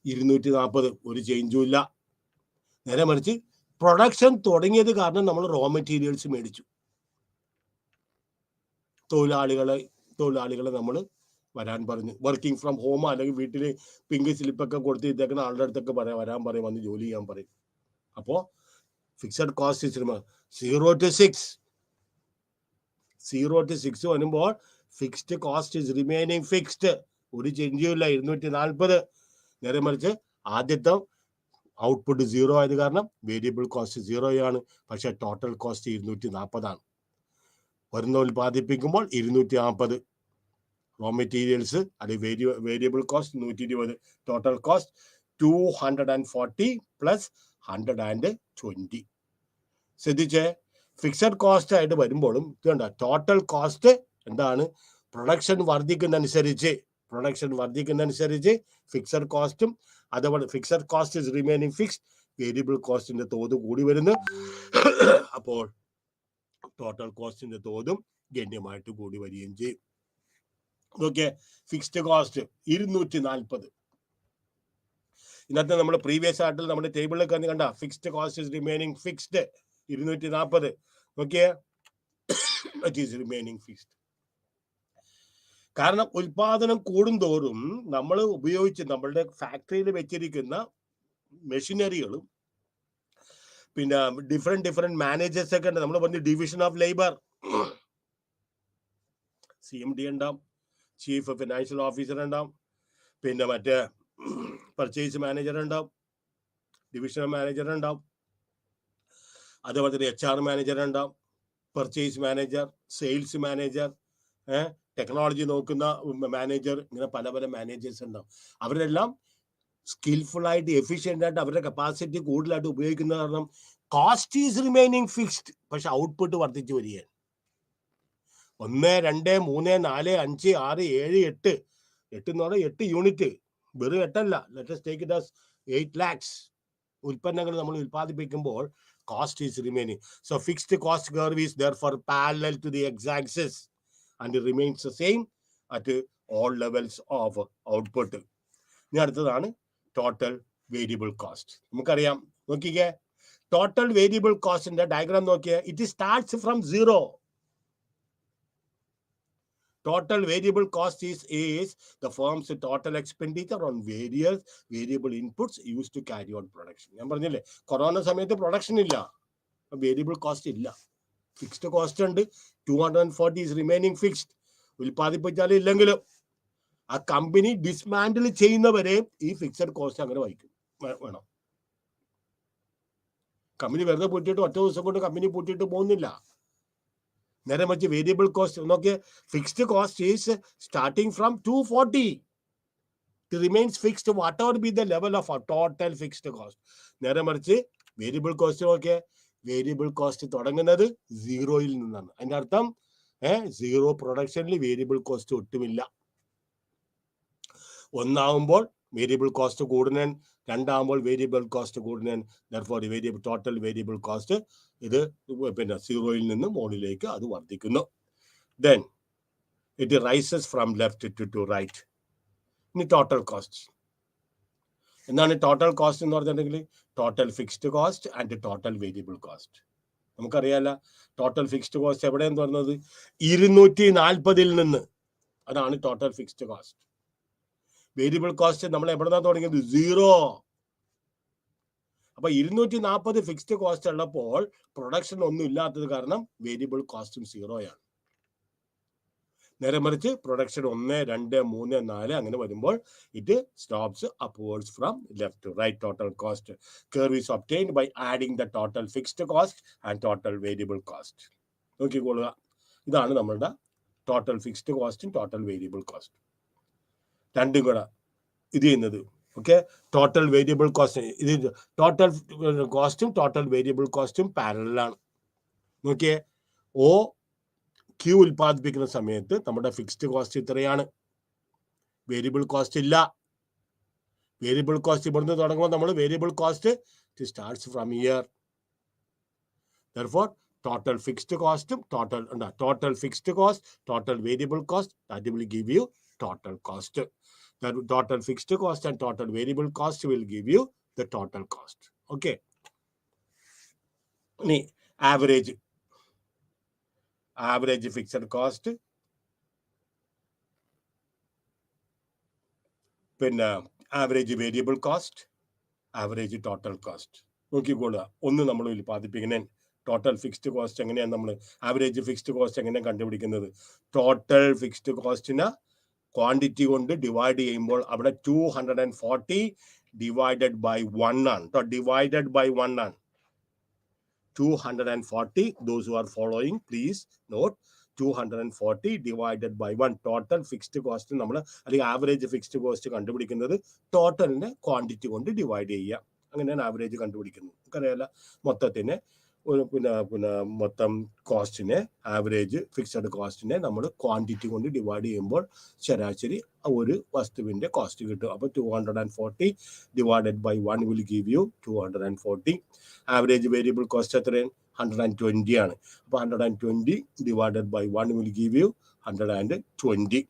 S1: 240 ഒരു ചേഞ്ചും ഇല്ല. നേരെ മറിച്ച് പ്രൊഡക്ഷൻ തുടങ്ങിയത് കാരണം നമ്മൾ റോ മെറ്റീരിയൽസ് മേടിച്ചു. തൊഴിലാളികളെ നമ്മൾ വരാൻ പറഞ്ഞു. വർക്കിംഗ് ഫ്രം ഹോം അല്ലെങ്കിൽ വീട്ടിൽ പിങ്ക് സ്ലിപ്പൊക്കെ കൊടുത്തിട്ടേക്കുന്ന ആളുടെ അടുത്തൊക്കെ വരാൻ പറയും, വന്ന് ജോലി ചെയ്യാൻ പറയും. അപ്പോൾ ഫിക്സഡ് കോസ്റ്റ് 0 to 6. 0 to 6 വരുമ്പോൾ fixed cost is remaining fixed. ഒരു ചേഞ്ചും ഇല്ല, 240. നേരെ മറിച്ച് ആദ്യത്തെ ഔട്ട്പുട്ട് 0 ആയത് കാരണം വേരിയബിൾ കോസ്റ്റ് 0 ആണ്. പക്ഷെ ടോട്ടൽ കോസ്റ്റ് 240 ആണ്. ഒരെണ്ണം ഉൽപ്പാദിപ്പിക്കുമ്പോൾ 240 റോ മെറ്റീരിയൽസ്, അല്ലെങ്കിൽ variable cost 120, total cost 240 plus 120. ശ്രദ്ധിച്ചേ, ഫിക്സഡ് കോസ്റ്റ് ആയിട്ട് വരുമ്പോഴും ഇതുണ്ട്. ടോട്ടൽ കോസ്റ്റ് എന്താണ്? പ്രൊഡക്ഷൻ വർദ്ധിക്കുന്നതനുസരിച്ച് ഫിക്സഡ് കോസ്റ്റും, അതുപോലെ fixed cost is remaining fixed, variable കോസ്റ്റിന്റെ തോത് കൂടി വരുന്നു. അപ്പോൾ ടോട്ടൽ കോസ്റ്റിന്റെ തോതും ഗണ്യമായിട്ട് കൂടി വരികയും ചെയ്യും. Okay, fixed cost 240. ഇന്നത്തെ നമ്മൾ പ്രീവിയസ് ആയിട്ട് നമ്മുടെ ടേബിളിലൊക്കെ വന്ന് കണ്ട fixed cost is remaining fixed 240 നോക്കിയേ, ഇറ്റ് ഈസ് റിമൈനിങ് ഫിക്സ്ഡ്. കാരണം ഉൽപാദനം കൂടുന്തോറും നമ്മൾ ഉപയോഗിച്ച് നമ്മളുടെ ഫാക്ടറിയിൽ വെച്ചിരിക്കുന്ന മെഷീനറികളും പിന്നെ ഡിഫറെന്റ് മാനേജേഴ്സ് ഒക്കെ ഉണ്ട്. നമ്മൾ പറഞ്ഞ ഡിവിഷൻ ഓഫ് ലേബർ, CMD ഉണ്ടാവും, ചീഫ് ഫിനാൻഷ്യൽ ഓഫീസർ ഉണ്ടാവും, പിന്നെ മറ്റേ പർച്ചേസ് മാനേജർ ഉണ്ടാവും, ഡിവിഷണൽ മാനേജർ ഉണ്ടാവും, അതേപോലെ തന്നെ HR മാനേജർ ഉണ്ടാവും, purchase manager, sales manager, technology നോക്കുന്ന മാനേജർ, ഇങ്ങനെ പല പല മാനേജേഴ്സ് ഉണ്ടാവും. അവരെല്ലാം സ്കിൽഫുൾ ആയിട്ട് എഫിഷ്യൻ്റ് ആയിട്ട് അവരുടെ കപ്പാസിറ്റി കൂടുതലായിട്ട് ഉപയോഗിക്കുന്ന കാരണം കോസ്റ്റ് ഈസ് റിമൈനിങ് ഫിക്സ്ഡ്, പക്ഷെ ഔട്ട്പുട്ട് വർദ്ധിച്ചു വരികയാണ്. 1, 2, 3, 4, 5, 6, 7, 8 എന്ന് പറഞ്ഞാൽ 8 യൂണിറ്റ്, വെറും 8 അല്ല. Let us take it as 8 lakhs ഉൽപ്പന്നങ്ങൾ നമ്മൾ ഉൽപ്പാദിപ്പിക്കുമ്പോൾ cost is remaining. So fixed cost curve is therefore parallel to the x-axis and it remains the same at all levels of output. ഇനി അടുത്തതാണ് ടോട്ടൽ വേരിയബിൾ കോസ്റ്റ്. നമുക്കറിയാം, നോക്കിക്കേ, total variable കോസ്റ്റിന്റെ diagram നോക്കിയേ, it starts from 0. Total variable cost is the firm's total expenditure on various variable inputs used to carry out production. ഞാൻ പറഞ്ഞില്ലേ, corona സമയത്ത് production ഇല്ല, variable cost ഇല്ല, ഫിക്സ്ഡ് കോസ്റ്റ് ഉണ്ട്. 240 is remaining fixed. ഉൽപ്പാദിപ്പിച്ചാലും ഇല്ലെങ്കിലും ആ company dismantle ചെയ്യുന്നവരെ ഈ ഫിക്സഡ് കോസ്റ്റ് അങ്ങനെ വഹിക്കും വേണം. കമ്പനി വെറുതെ പൂട്ടിയിട്ട് ഒറ്റ ദിവസം കൊണ്ട് കമ്പനി പൂട്ടിയിട്ട് പോകുന്നില്ല. നേരെ മറിച്ച് variable cost Nokia, fixed cost is starting from 240. It remains fixed whatever be the level of a total fixed cost. നേരെ മറിച്ച് വേരിയബിൾ കോസ്റ്റ് നോക്കിയ, വേരിയബിൾ കോസ്റ്റ് തുടങ്ങുന്നത് 0-യിൽ നിന്നാണ്. അതിന്റെ അർത്ഥം 0 പ്രൊഡക്ഷനിൽ വേരിയബിൾ കോസ്റ്റ് ഒട്ടുമില്ല. 1 വേരിയബിൾ കോസ്റ്റ് കൂടുന്നൻ, 2 വേരിയബിൾ കോസ്റ്റ് കൂടുന്നൻ. therefore ടോട്ടൽ വേരിയബിൾ കോസ്റ്റ് ഇത് പിന്നെ 0-യിൽ നിന്ന് മുകളിലേക്ക് അത് വർദ്ധിക്കുന്നു. then it rises from left to right. ഇനി ടോട്ടൽ കോസ്റ്റ് എന്താണ്? ടോട്ടൽ കോസ്റ്റ് എന്ന് പറഞ്ഞിട്ടുണ്ടെങ്കിൽ total fixed cost and total variable cost. നമുക്കറിയാലോ, ടോട്ടൽ ഫിക്സ്ഡ് കോസ്റ്റ് എവിടെയെന്ന് പറഞ്ഞത് 240-ൽ നിന്ന്, അതാണ് total fixed cost. Variable cost നമ്മൾ എവിടെന്നാണ് തുടങ്ങിയത്? 0. അപ്പൊ 240 ഫിക്സ്ഡ് കോസ്റ്റ് ഉള്ളപ്പോൾ പ്രൊഡക്ഷൻ ഒന്നും ഇല്ലാത്തത് കാരണം വേരിയബിൾ കോസ്റ്റും 0-യാണ്. നേരെ മറിച്ച് പ്രൊഡക്ഷൻ 1, 2, 3, 4 അങ്ങനെ വരുമ്പോൾ it stops upwards from left to right. Total cost curve is obtained by adding the total fixed cost and total variable cost. നോക്കിക്കൊള്ളുക, ഇതാണ് നമ്മളുടെ ടോട്ടൽ ഫിക്സ്ഡ് കോസ്റ്റും ടോട്ടൽ വേരിയബിൾ കോസ്റ്റ് രണ്ടും കൂടെ ഇത് ചെയ്യുന്നത്. ഓക്കെ, ടോട്ടൽ വേരിയബിൾ കോസ്റ്റ്, ഇത് total കോസ്റ്റും ടോട്ടൽ വേരിയബിൾ കോസ്റ്റും പാരലലാണ്. നോക്കിയേ, Q ഉൽപ്പാദിപ്പിക്കുന്ന സമയത്ത് നമ്മുടെ ഫിക്സ്ഡ് കോസ്റ്റ് ഇത്രയാണ്, വേരിയബിൾ കോസ്റ്റ് ഇല്ല. വേരിയബിൾ കോസ്റ്റ് ഇവിടുന്ന് തുടങ്ങുമ്പോൾ നമ്മൾ variable cost starts from here. therefore total fixed കോസ്റ്റും total fixed cost, total variable cost, that will give you total cost. The total fixed cost and total variable cost will give you the total cost. Okay. Average fixed cost, പിന്നെ average variable cost, average total cost. നോക്കിക്കോളുക, ഒന്ന് നമ്മൾ ഉൽപ്പാദിപ്പിക്കുന്ന total fixed cost എങ്ങനെയാണ് നമ്മൾ average fixed cost എങ്ങനെയാണ് കണ്ടുപിടിക്കുന്നത്? Total fixed കോസ്റ്റിനെ quantity കൊണ്ട് ഡിവൈഡ് ചെയ്യുമ്പോൾ അവിടെ 240 ഡിവൈഡഡ് ബൈ 1 ആണ്. ഡിവൈഡഡ് ബൈ 1 ആണ് 240. Those who are following, please note 240 divided by 1. Total fixed cost നമ്മൾ അല്ലെങ്കിൽ ആവറേജ് ഫിക്സ്ഡ് കോസ്റ്റ് കണ്ടുപിടിക്കുന്നത് ടോട്ടലിനെ ക്വാണ്ടിറ്റി കൊണ്ട് ഡിവൈഡ് ചെയ്യുക, അങ്ങനെയാണ് ആവറേജ് കണ്ടുപിടിക്കുന്നത്. നമുക്കറിയാലോ, മൊത്തത്തിന് പിന്നെ മൊത്തം കോസ്റ്റിനെ, ആവറേജ് ഫിക്സഡ് കോസ്റ്റിനെ നമ്മൾ ക്വാണ്ടിറ്റി കൊണ്ട് ഡിവൈഡ് ചെയ്യുമ്പോൾ ശരാശരി ഒരു വസ്തുവിൻ്റെ കോസ്റ്റ് കിട്ടും. അപ്പോൾ 240 divided by 1 will give you 240. Average variable cost എത്രയാണ്? 120 ആണ്. അപ്പോൾ 120 divided by 1 will give you 120.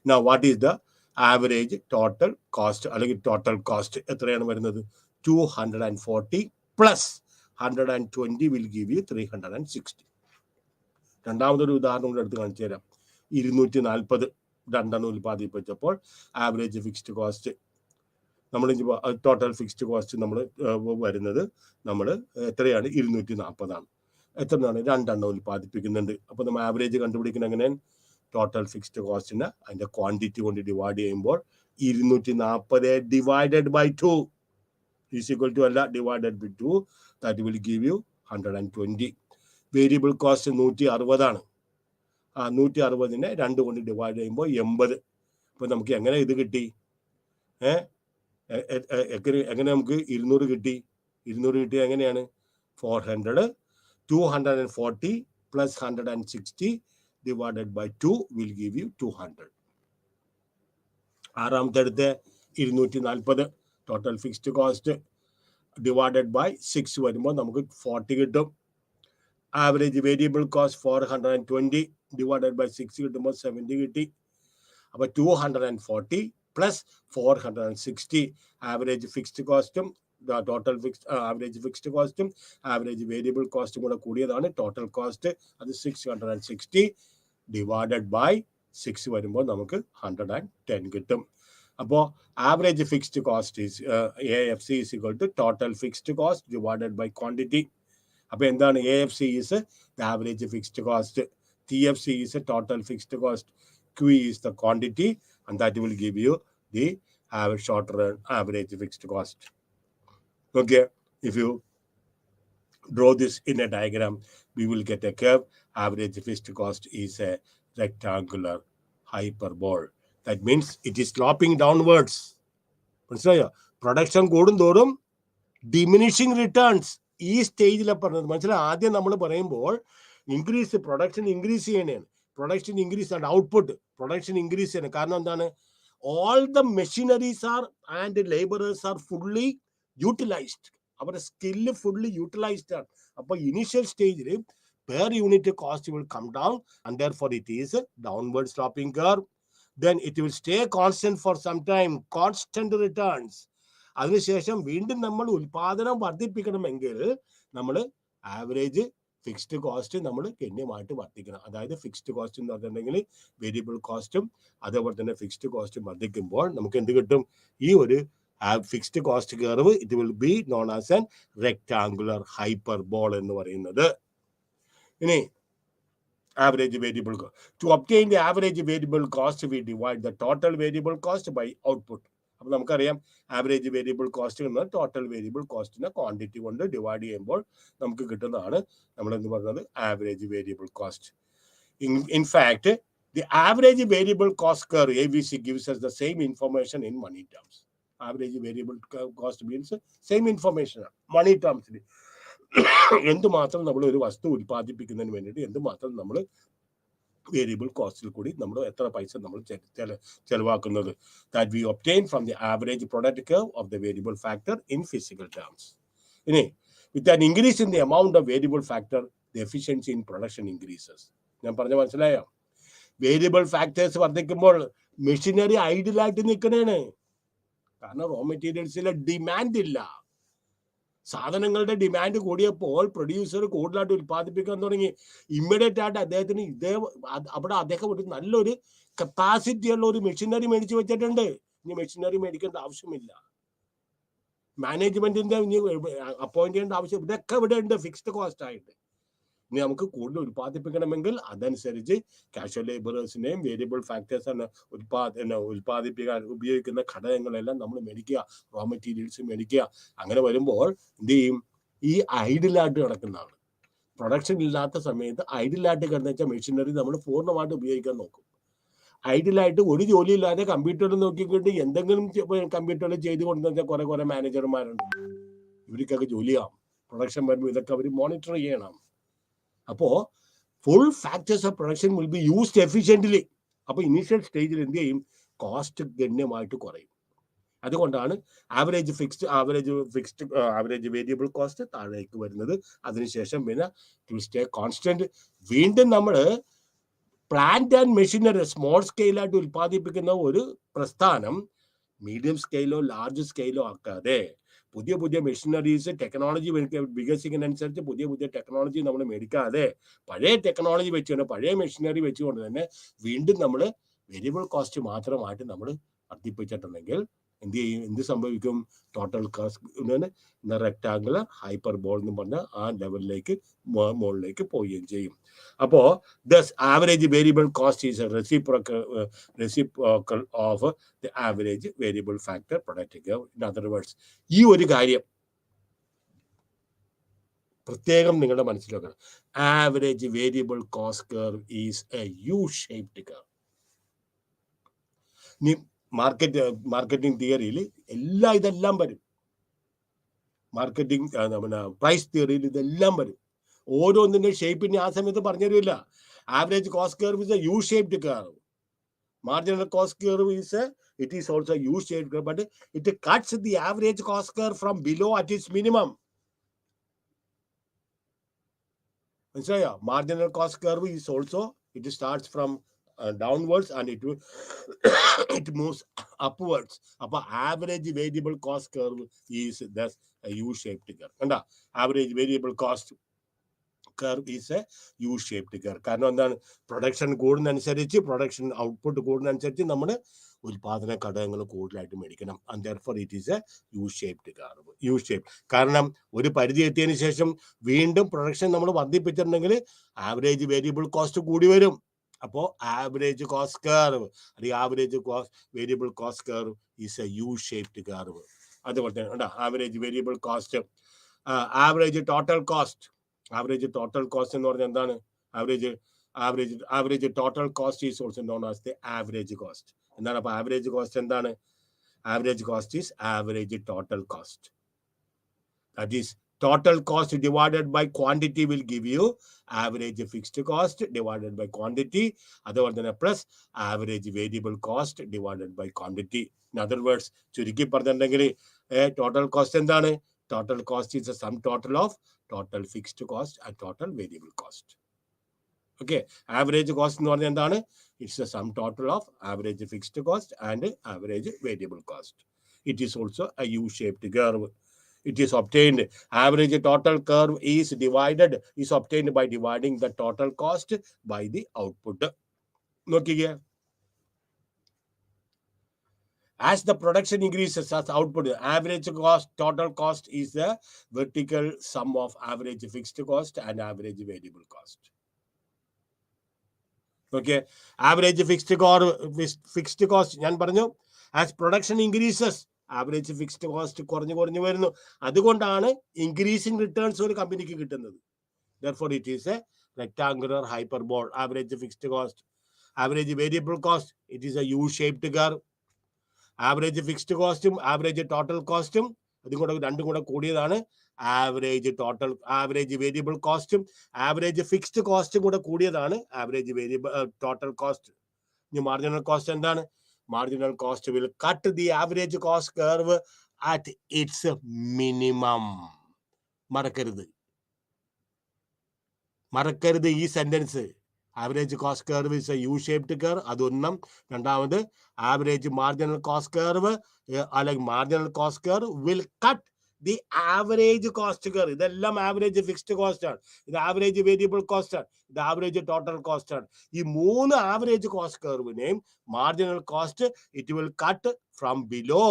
S1: Now what is the average total cost അല്ലെങ്കിൽ ടോട്ടൽ കോസ്റ്റ് എത്രയാണ് വരുന്നത്? 240 പ്ലസ് 120 വിൽ ഗിവ് യു 360. രണ്ടാമതൊരു ഉദാഹരണം കൂടെ എടുത്ത് കാണിച്ചു തരാം. 240 രണ്ടെണ്ണം ഉൽപ്പാദിപ്പിച്ചപ്പോൾ ആവറേജ് ഫിക്സ്ഡ് കോസ്റ്റ് നമ്മൾ ടോട്ടൽ ഫിക്സ്ഡ് കോസ്റ്റ് നമ്മൾ വരുന്നത് നമ്മൾ എത്രയാണ്? 240 എത്രയാണ്? രണ്ടെണ്ണം ഉൽപ്പാദിപ്പിക്കുന്നുണ്ട്. അപ്പോൾ നമ്മൾ ആവറേജ് കണ്ടുപിടിക്കുന്ന എങ്ങനെ? ടോട്ടൽ ഫിക്സ്ഡ് കോസ്റ്റിനെ അതിന്റെ ക്വാണ്ടിറ്റി കൊണ്ട് ഡിവൈഡ് ചെയ്യുമ്പോൾ 240 divided by 2 is equal to അല്ല divided by 2, that will give you 120. Variable cost 160. 160നെ 2 കൊണ്ട് ഡിവൈഡ് ചെയ്യുമ്പോൾ 80. അപ്പൊ നമുക്ക് എങ്ങനെ ഇത് കിട്ടി? എങ്ങനെ നമുക്ക് 200 കിട്ടി? 200 കിട്ടിയ എങ്ങനെയാണ്? 240 plus 160 divided by 2 will give you 200. ആറാമത്തെ അടുത്ത് 240 total fixed cost divided by 6 വരുമ്പോൾ നമുക്ക് 40 കിട്ടും. Average variable cost 420 divided by 6 കിട്ടുമ്പോൾ 70 കിട്ടി. അപ്പോൾ 240 പ്ലസ് 460 ആവറേജ് ഫിക്സ്ഡ് കോസ്റ്റും ടോട്ടൽ ആവറേജ് ഫിക്സ്ഡ് കോസ്റ്റും ആവറേജ് വേരിയബിൾ കോസ്റ്റും കൂടെ കൂടിയതാണ് ടോട്ടൽ കോസ്റ്റ്. അത് 660 ഡിവൈഡഡ് ബൈ 6 വരുമ്പോൾ നമുക്ക് 110 കിട്ടും. അപ്പോൾ average fixed cost is AFC is equal to total fixed cost divided by quantity. അപ്പോൾ എന്താണ്? AFC is the average fixed cost, TFC is total fixed cost, Q is the quantity, and that will give you the short run average fixed cost. Okay, if you draw this in a diagram, we will get a curve. Average fixed cost is a rectangular hyperbole. That means it is sloping downwards. മനസ്സിലായോ? Production കൂടുന്തോറും diminishing returns ഈ സ്റ്റേജിലാണ് പറഞ്ഞത്. മനസ്സിലായി? ആദ്യം നമ്മൾ പറയുമ്പോൾ increase production increase ചെയ്യണേണ്. പ്രൊഡക്ഷൻ ഇൻക്രീസ് ആണ്, ഔട്ട്പുട്ട് പ്രൊഡക്ഷൻ ഇൻക്രീസ് ചെയ്യണം. കാരണം എന്താണ്? All the machineries are and labourers are fully utilised. അവരുടെ സ്കില്ല് ഫുള്ളി യൂട്ടിലൈസ്ഡ് ആണ്. അപ്പോൾ ഇനീഷ്യൽ സ്റ്റേജിൽ per unit cost will come down and therefore it is a downward sloping curve. Then it will stay constant for some time, constant returns. അതിനുശേഷം വീണ്ടും നമ്മൾ ഉൽപാദനം വർദ്ധിപ്പിക്കണമെങ്കിൽ നമ്മൾ average fixed cost നമ്മൾ ഗണ്യമായിട്ട് വർദ്ധിക്കണം. അതായത് ഫിക്സ്ഡ് കോസ്റ്റ് എന്ന് പറഞ്ഞിട്ടുണ്ടെങ്കിൽ വേരിയബിൾ കോസ്റ്റും അതേപോലെ തന്നെ ഫിക്സ്ഡ് കോസ്റ്റും വർദ്ധിക്കുമ്പോൾ നമുക്ക് എന്ത് കിട്ടും? ഈ ഒരു fixed cost curve it will be known as an rectangular hyperbola എന്ന് പറയുന്നത്. ഇനി average variable cost. To obtain the average variable cost we divide the total variable cost by output. അപ്പൊ നമുക്കറിയാം ആവറേജ് വേരിയബിൾ കോസ്റ്റ് എന്നത് total variable കോസ്റ്റിനെ quantity കൊണ്ട് divide ചെയ്യുമ്പോൾ നമുക്ക് കിട്ടുന്നതാണ് നമ്മൾ എന്ന് പറയുന്നത് average variable cost. In fact the average variable cost curve ABC gives us the same information in money terms. Average variable cost means same information ആണ് മണി ടേംസിൽ. എന്തുമാത്രം നമ്മൾ ഒരു വസ്തു ഉൽപ്പാദിപ്പിക്കുന്നതിന് വേണ്ടിയിട്ട് എന്തുമാത്രം നമ്മൾ വേരിയബിൾ കോസ്റ്റിൽ കൂടി നമ്മൾ എത്ര പൈസ നമ്മൾ ചെലവാക്കുന്നത്. That we obtain from the average product curve of the variable factor in physical terms. ഇനി with an increase in the amount of variable factor the efficiency in production increases. ഞാൻ പറഞ്ഞ മനസ്സിലായോ? വേരിയബിൾ ഫാക്ടേഴ്സ് വർദ്ധിക്കുമ്പോൾ machinery ഐഡിയലായിട്ട് നിൽക്കണേണ്. കാരണം raw മെറ്റീരിയൽസിലെ demand ഇല്ല. സാധനങ്ങളുടെ ഡിമാൻഡ് കൂടിയപ്പോൾ പ്രൊഡ്യൂസർ കൂടുതലായിട്ട് ഉൽപ്പാദിപ്പിക്കാൻ തുടങ്ങി. ഇമ്മീഡിയറ്റ് ആയിട്ട് അദ്ദേഹത്തിന് അവിടെ അദ്ദേഹം ഒരു നല്ലൊരു കപ്പാസിറ്റി ഉള്ള ഒരു മെഷീനറി മേടിച്ചു വെച്ചിട്ടുണ്ട്. ഇനി മെഷീനറി മേടിക്കേണ്ട ആവശ്യമില്ല, മാനേജ്മെന്റിന്റെ ഇനി അപ്പോയിന്റ് ചെയ്യേണ്ട ആവശ്യം. ഇതൊക്കെ ഇവിടെ ഉണ്ട് ഫിക്സ്ഡ് കോസ്റ്റ് ആയിട്ട്. ഇനി നമുക്ക് കൂടുതൽ ഉൽപ്പാദിപ്പിക്കണമെങ്കിൽ അതനുസരിച്ച് കാഷ്വൽ ലേബറേഴ്സിനെയും വേരിയബിൾ ഫാക്ടേഴ്സാണ് ഉൽപ്പാദിപ്പിക്കാൻ ഉപയോഗിക്കുന്ന ഘടകങ്ങളെല്ലാം നമ്മൾ മേടിക്കുക, റോ മെറ്റീരിയൽസ് മേടിക്കുക. അങ്ങനെ വരുമ്പോൾ എന്ത് ചെയ്യും? ഈ ഐഡിലായിട്ട് കിടക്കുന്നതാണ്. പ്രൊഡക്ഷൻ ഇല്ലാത്ത സമയത്ത് ഐഡിലായിട്ട് കിടന്ന വെച്ചാൽ മെഷീനറി നമ്മൾ പൂർണ്ണമായിട്ട് ഉപയോഗിക്കാൻ നോക്കും. ഐഡിലായിട്ട് ഒരു ജോലിയില്ലാതെ കമ്പ്യൂട്ടറിൽ നോക്കിക്കൊണ്ട് എന്തെങ്കിലും കമ്പ്യൂട്ടറിൽ ചെയ്ത് കൊണ്ടെന്ന് വെച്ചാൽ കുറെ മാനേജർമാരുണ്ട്. ഇവർക്കൊക്കെ ജോലിയാവും. പ്രൊഡക്ഷൻ വരുമ്പോൾ ഇതൊക്കെ അവർ മോണിറ്റർ ചെയ്യണം. അപ്പോൾ full factors of production will be used efficiently. അപ്പോൾ ഇനീഷ്യൽ സ്റ്റേജിൽ എന്ത് ചെയ്യും? കോസ്റ്റ് ഗണ്യമായിട്ട് കുറയും. അതുകൊണ്ടാണ് ആവറേജ് വേരിയബിൾ കോസ്റ്റ് താഴേക്ക് വരുന്നത്. അതിനുശേഷം പിന്നെ ടു സ്റ്റേ കോൺസ്റ്റന്റ്. വീണ്ടും നമ്മൾ പ്ലാന്റ് ആൻഡ് മെഷീനറി സ്മോൾ സ്കെയിലായിട്ട് ഉൽപ്പാദിപ്പിക്കുന്ന ഒരു പ്രസ്ഥാനം മീഡിയം സ്കെയിലോ ലാർജ് സ്കെയിലോ ആക്കാതെ പുതിയ പുതിയ മെഷീനറീസ് ടെക്നോളജി വികസിക്കുന്നതനുസരിച്ച് പുതിയ പുതിയ ടെക്നോളജി നമ്മൾ മേടിക്കാതെ പഴയ ടെക്നോളജി വെച്ചുകൊണ്ട് പഴയ മെഷീനറി വെച്ചുകൊണ്ട് തന്നെ വീണ്ടും നമ്മൾ വേരിയബിൾ കോസ്റ്റ് മാത്രമായിട്ട് നമ്മൾ വർദ്ധിപ്പിച്ചിട്ടുണ്ടെങ്കിൽ എന്ത് സംഭവിക്കും? ടോട്ടൽ കോസ്റ്റ് റെക്ടാങ്കുലർ ഹൈപ്പർബോൾ എന്ന് പറഞ്ഞ ആ ലെവലിലേക്ക് മുകളിലേക്ക് പോവുകയും ചെയ്യും. അപ്പോ thus average variable cost is a reciprocal of the average variable factor product curve. In other words, ഈ ഒരു കാര്യം പ്രത്യേകം നിങ്ങളുടെ മനസ്സിലാക്കണം. Average variable cost curve is a U shaped curve. Marketing തിയറിയിൽ ഇതെല്ലാം വരും. മാർക്കറ്റിംഗ് പ്രൈസ് തിയറിയിൽ ഇതെല്ലാം വരും. ഓരോന്നിന്റെ ഷേപ്പിന് ആ സമയത്ത് പറഞ്ഞു തരില്ല. Average cost curve is a U shaped curve. Marginal cost curve it is also a U shaped curve, but it cuts the average cost curve from below at its minimum. മനസ്സിലായോ? Marginal cost curve is also, it starts from downwards and it moves upwards. അപ്പൊ average variable cost curve is thus a U shaped curve. കണ്ടാ? Average variable cost curve is a U-shaped curve. കാരണം എന്താണ്? Production കൂടുന്നതനുസരിച്ച് production output കൂടുന്നതനുസരിച്ച് നമ്മുടെ ഉൽപാദന ഘടകങ്ങൾ കൂടുതലായിട്ട് മേടിക്കണം. And therefore it is a U-shaped curve. U-shaped. കാരണം ഒരു പരിധി എത്തിയതിനു ശേഷം വീണ്ടും പ്രൊഡക്ഷൻ നമ്മൾ വർദ്ധിപ്പിച്ചിട്ടുണ്ടെങ്കിൽ ആവറേജ് വേരിയബിൾ കോസ്റ്റ് കൂടി വരും. അപ്പോൾ ആവറേജ് കോസ്റ്റ് കർവ് അല്ലെങ്കിൽ average variable cost curve is A U-shaped curve. അതുപോലെ തന്നെ average variable cost, average total cost. Average total cost എന്ന് പറഞ്ഞാൽ എന്താണ്? Average total cost is also known as the average cost. എന്താണ് അപ്പൊ ആവറേജ് കോസ്റ്റ്? എന്താണ് average cost? Is average total cost. That is total cost divided by quantity will give you average fixed cost divided by quantity. അതുപോലെ തന്നെ plus average variable cost divided by quantity. In other words ചുരുക്കി പറഞ്ഞിട്ടുണ്ടെങ്കിൽ total cost എന്താണ്? Total cost is the sum total of total fixed cost and total variable cost. Okay, average cost എന്ന് പറഞ്ഞാൽ എന്താണ്? It's the sum total of average fixed cost and average variable cost. It is also a U-shaped curve. It is obtained. Average total curve is obtained by dividing the total cost by the output. നോക്കിക്കേ, as the production increases, as output, average cost, total cost is the vertical sum of average fixed cost and average variable cost. Okay, average fixed cost ഞാൻ പറഞ്ഞു, as production increases, average fixed cost കുറഞ്ഞു വരുന്നു. അതുകൊണ്ടാണ് increasing returns ഒരു കമ്പനിക്ക് കിട്ടുന്നത്. Therefore it is a rectangular hyperbole. Average fixed cost, average variable cost, it is a U-shaped curve. Average fixed കോസ്റ്റും average total കോസ്റ്റും രണ്ടും കൂടെ കൂടിയതാണ് ആവറേജ് വേരിയബിൾ കോസ്റ്റും ആവറേജ് ഫിക്സ്ഡ് കോസ്റ്റും കൂടെ കൂടിയതാണ് ആവറേജ് വേരിയബിൾ ടോട്ടൽ കോസ്റ്റ്. ഇനി മാർജിനൽ കോസ്റ്റ് എന്താണ്? Marginal cost will cut the average cost curve at its minimum. മറക്കരുത് ഈ sentence. Average cost curve is A U-shaped curve. അതൊന്നും. രണ്ടാമത് ആവറേജ് മാർജിനൽ കോസ്റ്റ് കർവ് അല്ലെങ്കിൽ marginal cost curve will cut the average cost curve. ഇതെല്ലാം average fixed cost ആണ്, ഇത് average variable cost ആണ്, ഇത് ആവറേജ് ടോട്ടൽ കോസ്റ്റ് ആണ്. ഈ മൂന്ന് ആവറേജ് കോസ്റ്റ് കർവിനെയും marginal cost it will cut from below,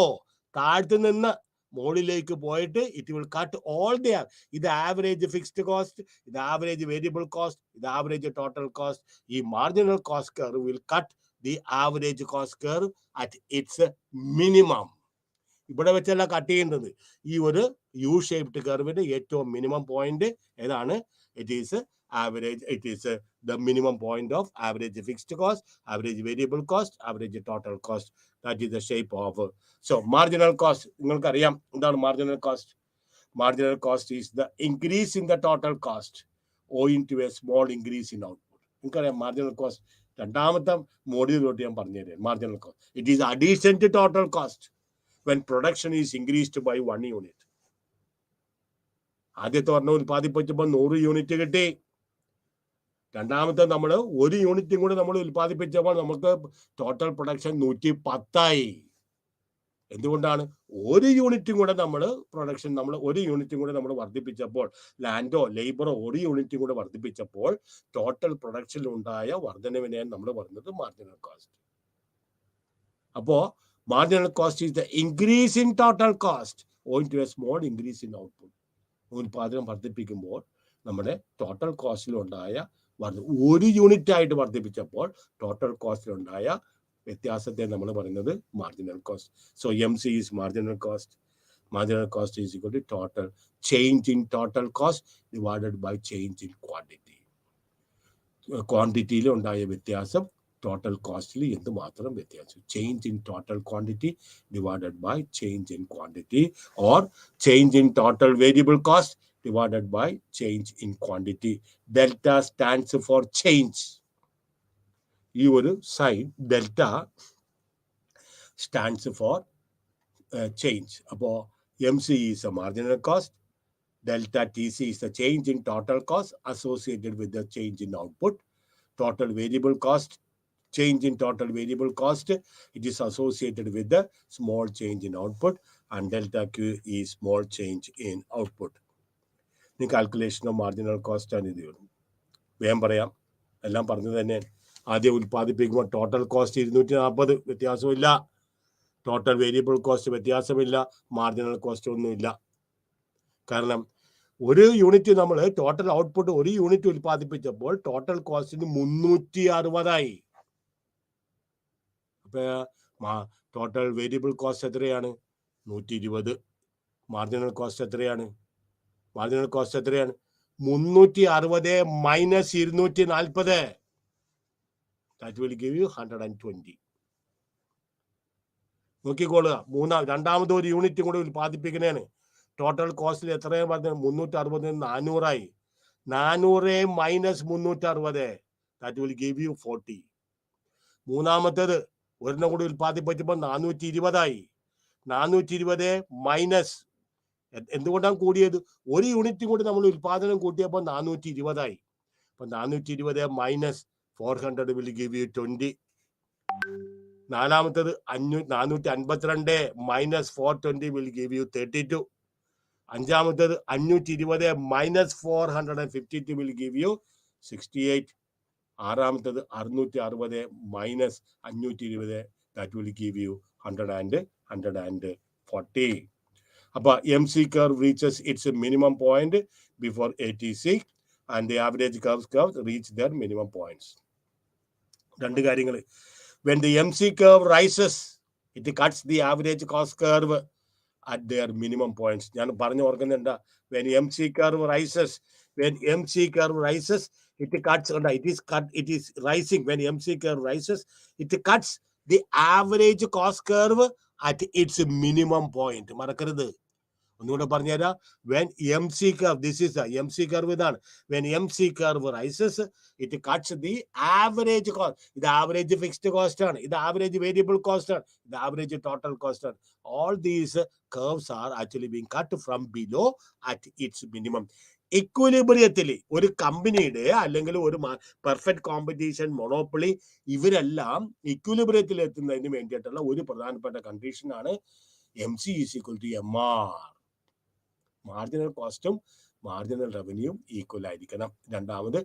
S1: താഴത്ത് നിന്ന് മുകളിലേക്ക് പോയിട്ട് it will cut all there. ഇത് ആവറേജ് ഫിക്സ്ഡ് കോസ്റ്റ്, ഇത് ആവറേജ് വേരിയബിൾ കോസ്റ്റ്, ഇത് ആവറേജ് ടോട്ടൽ കോസ്റ്റ്. ഈ marginal cost curve will cut the average cost curve at its minimum. ഇവിടെ വെച്ചല്ല കട്ട് ചെയ്യുന്നത്. ഈ ഒരു U-shaped കർവിന്റെ ഏറ്റവും മിനിമം പോയിന്റ് ഏതാണ്? It is the minimum point of average fixed cost, average variable cost, average total cost. That is the shape of. So marginal cost, നിങ്ങൾക്ക് അറിയാം എന്താണ് marginal cost? Marginal cost is the increase in the total cost owing to a small increase in output. നിങ്ങൾക്കറിയാം marginal cost രണ്ടാമത്തെ മോഡ്യൂളിലോട്ട് ഞാൻ പറഞ്ഞുതരാം. marginal cost, it is addition to total cost when production is increased by 1 unit. ആദ്യത്തെ പറഞ്ഞ ഉൽപ്പാദിപ്പിച്ചപ്പോൾ 100 unit കിട്ടി. രണ്ടാമത്തെ നമ്മൾ ഒരു യൂണിറ്റും കൂടെ നമ്മൾ ഉൽപ്പാദിപ്പിച്ചപ്പോൾ നമുക്ക് ടോട്ടൽ പ്രൊഡക്ഷൻ 110 എന്തുകൊണ്ടാണ്? ഒരു യൂണിറ്റും കൂടെ ഒരു യൂണിറ്റും കൂടെ നമ്മൾ വർദ്ധിപ്പിച്ചപ്പോൾ, ലാൻഡോ ലേബറോ ഒരു യൂണിറ്റും കൂടെ വർദ്ധിപ്പിച്ചപ്പോൾ ടോട്ടൽ പ്രൊഡക്ഷനിൽ ഉണ്ടായ വർധനവിനെയാണ് നമ്മൾ പറയുന്നത് മാർജിനൽ കോസ്റ്റ്. അപ്പോ marginal cost is the increase in total cost owing to a small increase in output. ഉൽപാദനം വർദ്ധിപ്പിക്കുമ്പോൾ നമ്മുടെ ടോട്ടൽ കോസ്റ്റിലുണ്ടായ ഒരു യൂണിറ്റ് ആയിട്ട് വർദ്ധിപ്പിച്ചപ്പോൾ ടോട്ടൽ കോസ്റ്റിലുണ്ടായ വ്യത്യാസത്തെ നമ്മൾ പറയുന്നത് marginal cost. So MC is marginal cost. Marginal cost is equal to total change in total cost divided by change in quantity. ക്വാണ്ടിറ്റിയിൽ ഉണ്ടായ വ്യത്യാസം ടോട്ടൽ കോസ്റ്റിൽ എന്തുമാത്രം വ്യത്യാസം. Change in total quantity divided by change in quantity, or change in total variable cost divided by change in quantity. Delta stands for change. ഈ ഒരു sign delta stands for change. അപ്പോൾ MC is a marginal cost. Delta TC is the change in total cost associated with the change in output. Total variable cost, change in total variable cost, it is associated with the small change in output, and delta Q is small change in output. ഈ calculation of marginal cost ആണ് ഇത്. വേഗം പറയാം, എല്ലാം പറഞ്ഞത് തന്നെ. ആദ്യം ഉൽപ്പാദിപ്പിക്കുമ്പോൾ total cost 240, വ്യത്യാസമില്ല. ടോട്ടൽ വേരിയബിൾ കോസ്റ്റ് വ്യത്യാസമില്ല. മാർജിനൽ കോസ്റ്റ് ഒന്നുമില്ല. കാരണം ഒരു യൂണിറ്റ് നമ്മൾ ടോട്ടൽ ഔട്ട്പുട്ട് ഒരു യൂണിറ്റ് ഉൽപ്പാദിപ്പിച്ചപ്പോൾ ടോട്ടൽ കോസ്റ്റിന് 360. അപ്പൊ ടോട്ടൽ വേരിയബിൾ കോസ്റ്റ് എത്രയാണ്? 120. മാർജിനൽ കോസ്റ്റ് എത്രയാണ്? 360 minus 240. That will give you 120. നോക്കിക്കോളുക. രണ്ടാമത് ഒരു യൂണിറ്റ് കൂടെ ഉൽപ്പാദിപ്പിക്കുന്നതാണ്. ടോട്ടൽ കോസ്റ്റിൽ എത്രയാണ് പറഞ്ഞത്? 360 400. 400 minus 360. That will give you 40. മൂന്നാമത്തേത് ഒരെണ്ണം കൂടി ഉൽപ്പാദിപ്പിച്ചപ്പോൾ 420. 420 മൈനസ്, എന്തുകൊണ്ടാണ് കൂടിയത്? ഒരു യൂണിറ്റും കൂടി നമ്മൾ ഉൽപാദനം കൂട്ടിയപ്പോൾ 420. അപ്പൊ 420 മൈനസ് 400 will give you 20. നാലാമത്തത് 452 മൈനസ് 420 will give you 32. അഞ്ചാമത്തത് 520 minus 452 will give you 68. ആറാമത്തത് 660 minus 520, that will give you 140. അപ്പൊ MC curve reaches its minimum point before ATC, and the average curves reach their minimum points. രണ്ട് കാര്യങ്ങൾ. When the MC curve rises, it cuts the average cost curve at their minimum points. ഞാൻ പറഞ്ഞു ഓർക്കുന്നുണ്ട്. When MC curve rises, it cuts, it is rising. When MC curve rises, it cuts the average cost curve at its minimum point. മറക്കരുത്. ഒന്നുകൂടെ പറഞ്ഞുതരാം. When MC curve, this is the MC curve ഇതാണ്. When MC curve rises, it cuts the average cost. ഇത് average fixed cost ആണ്, ഇത് average variable cost ആണ്, ഇത് average total cost ആണ്. All these curves are actually being cut from below at its minimum. ഇക്വിലിബ്രിയത്തിൽ ഒരു കമ്പനിയുടെ അല്ലെങ്കിൽ ഒരു പെർഫെക്റ്റ് കോമ്പറ്റീഷൻ, മൊണോപ്പൊളി, ഇവരെല്ലാം ഇക്വിലിബ്രിയത്തിൽ എത്തുന്നതിന് വേണ്ടിയിട്ടുള്ള ഒരു പ്രധാനപ്പെട്ട കണ്ടീഷനാണ് MC is equal to MR. Marginal കോസ്റ്റും മാർജിനൽ റവന്യൂവും ഈക്വൽ ആയിരിക്കണം. രണ്ടാമത്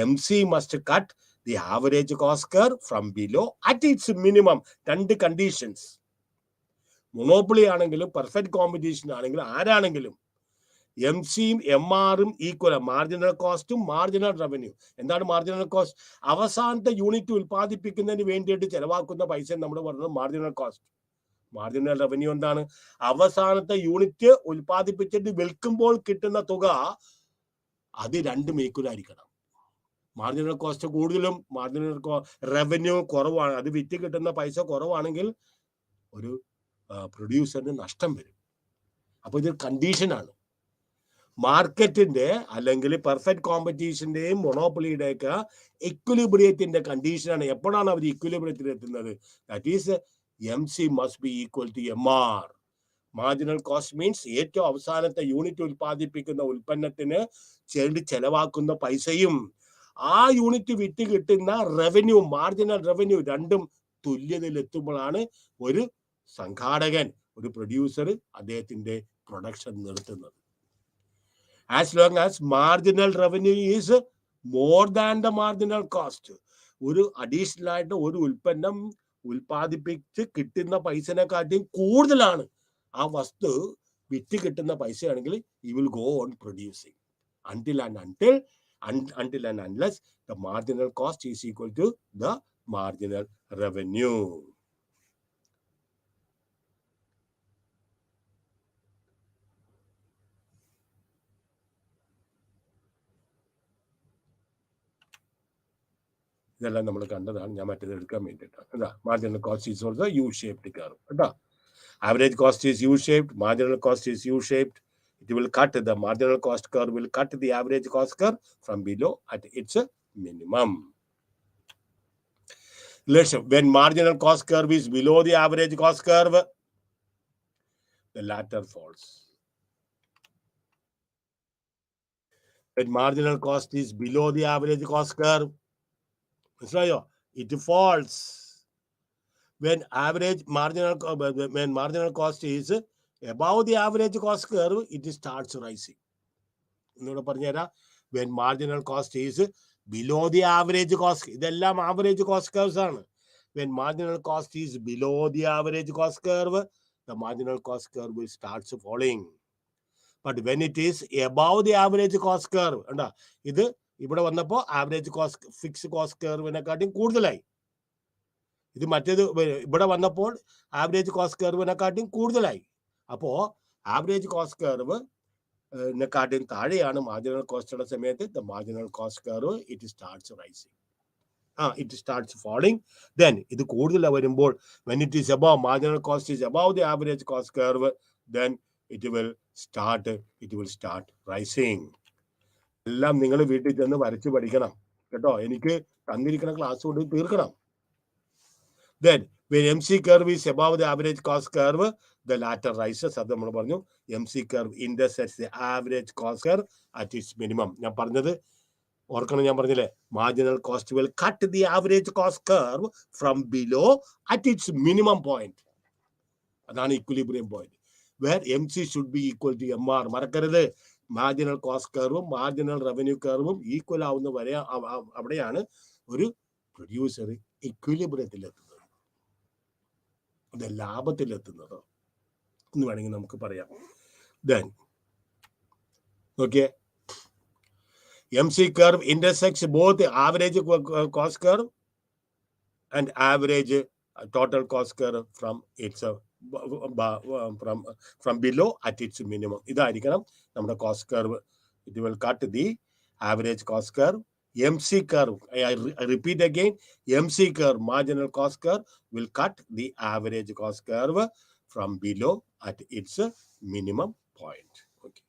S1: MC must cut the average cost curve from below at its minimum. രണ്ട് കണ്ടീഷൻസ്. മൊണോപ്പൊളി ആണെങ്കിലും പെർഫെക്റ്റ് കോമ്പറ്റീഷൻ ആണെങ്കിലും ആരാണെങ്കിലും MCയും MRും ഈക്വൽ. മാർജിനൽ കോസ്റ്റും മാർജിനൽ റവന്യൂ. എന്താണ് മാർജിനൽ കോസ്റ്റ്? അവസാനത്തെ യൂണിറ്റ് ഉൽപ്പാദിപ്പിക്കുന്നതിന് വേണ്ടിയിട്ട് ചെലവാക്കുന്ന പൈസ നമ്മൾ പറയുന്നത് മാർജിനൽ കോസ്റ്റ്. മാർജിനൽ റവന്യൂ എന്താണ്? അവസാനത്തെ യൂണിറ്റ് ഉൽപ്പാദിപ്പിച്ചിട്ട് വിൽക്കുമ്പോൾ കിട്ടുന്ന തുക, അത് രണ്ടും ഈക്വൽ ആയിരിക്കണം. മാർജിനൽ കോസ്റ്റ് കൂടുതലും മാർജിനൽ റവന്യൂ കുറവാണ്, അത് വിറ്റ് കിട്ടുന്ന പൈസ കുറവാണെങ്കിൽ ഒരു പ്രൊഡ്യൂസറിന് നഷ്ടം വരും. അപ്പൊ ഇത് കണ്ടീഷനാണ്. മാർക്കറ്റിന്റെ അല്ലെങ്കിൽ പെർഫെക്റ്റ് കോമ്പറ്റീഷന്റെയും മൊണോപ്പൊളിയുടെയൊക്കെ ഇക്വിലിബ്രിയത്തിന്റെ കണ്ടീഷനാണ്. എപ്പോഴാണ് അവർ ഇക്വിലിബ്രിയത്തിൽ എത്തുന്നത്? That is MC must be equal to MR. Marginal cost means ഏറ്റവും അവസാനത്തെ യൂണിറ്റ് ഉൽപ്പാദിപ്പിക്കുന്ന ഉൽപ്പന്നത്തിന് ചെലവാക്കുന്ന പൈസയും ആ യൂണിറ്റ് വിറ്റ് കിട്ടുന്ന റവന്യൂ, മാർജിനൽ റവന്യൂ രണ്ടും തുല്യതയിലെത്തുമ്പോഴാണ് ഒരു സംഘാടകൻ, ഒരു പ്രൊഡ്യൂസർ അദ്ദേഹത്തിന്റെ പ്രൊഡക്ഷൻ നിർത്തുന്നത്. As long as marginal revenue is more than the marginal cost, ഒരു അഡീഷണൽ ആയിട്ട് ഒരു ഉൽപ്പന്നം ഉൽപ്പാദിപ്പിച്ച് കിട്ടുന്ന പൈസനെക്കാട്ടിയും കൂടുതലാണ് ആ വസ്തു വിറ്റ് കിട്ടുന്ന പൈസയാണെങ്കിൽ you will go on producing until and unless the marginal cost is equal to the marginal revenue. ഇതെല്ലാം നമ്മൾ കണ്ടതാണ്. ഞാൻ മറ്റേത് എടുക്കാൻ വേണ്ടിയിട്ടാണ് കേട്ടോ. Marginal cost is also U shaped curve കേട്ടോ. Average cost is U shaped, marginal cost is U shaped. It will cut, the marginal cost curve will cut the average cost curve from below at its minimum. When marginal cost curve is below the average cost curve, the latter falls. When marginal cost is below the average cost curve, it falls. When marginal cost is above the average cost curve, it starts rising. When marginal cost is below the average cost, ഇതെല്ലാം average cost curves ആണ്. When marginal cost is below the average cost curve, the marginal cost curve will start falling. But when it is above the average cost curve, ഇത് ഇവിടെ വന്നപ്പോൾ average cost fix cost കർവിനെക്കാട്ടും കൂടുതലായി. ഇത് മറ്റേത് ഇവിടെ വന്നപ്പോൾ average cost കർവിനെക്കാട്ടും കൂടുതലായി. അപ്പോ ആവറേജ് കോസ്റ്റ് കർവ് നെക്കാട്ടും താഴെയാണ് മാർജിനൽ കോസ്റ്റുള്ള സമയത്ത് the marginal cost curve it starts rising. It starts falling. Then ഇത് കൂടുതൽ വരുമ്പോൾ when it is above, marginal cost is above the average cost curve, then it will start rising. എല്ലാം നിങ്ങൾ വീട്ടിൽ ചെന്ന് വരച്ച് പഠിക്കണം കേട്ടോ. എനിക്ക് തന്നിരിക്കുന്ന ക്ലാസ് കൊണ്ട് തീർക്കണം. Then when MC curve is above the average cost curve, the latter rises. അത് നമ്മൾ പറഞ്ഞു MC curve intersects the average cost curve at its minimum. ഞാൻ പറഞ്ഞത് ഓർക്കണം, ഞാൻ പറഞ്ഞില്ലേ marginal cost will cut the average cost curve from below at its minimum point. അതാണ് equilibrium point where MC should be equal to MR. മറക്കരുത്, marginal cost കർവും marginal revenue കർവും equal ആവുന്ന വരെ അവിടെയാണ് ഒരു പ്രൊഡ്യൂസർ ഇക്വിലിബ്രിയത്തിലെത്തുന്നത്, അത് ലാഭത്തിലെത്തുന്നത് എന്ന് വേണമെങ്കിൽ നമുക്ക് പറയാം. Then okay, MC curve intersects both the average cost curve and average total cost curve from its from below at its minimum. ഇതായിരിക്കണം നമ്മുടെ cost curve. It will cut the average cost curve. MC curve, I repeat again, MC curve, marginal cost curve, will cut the average cost curve from below at its minimum point. Okay.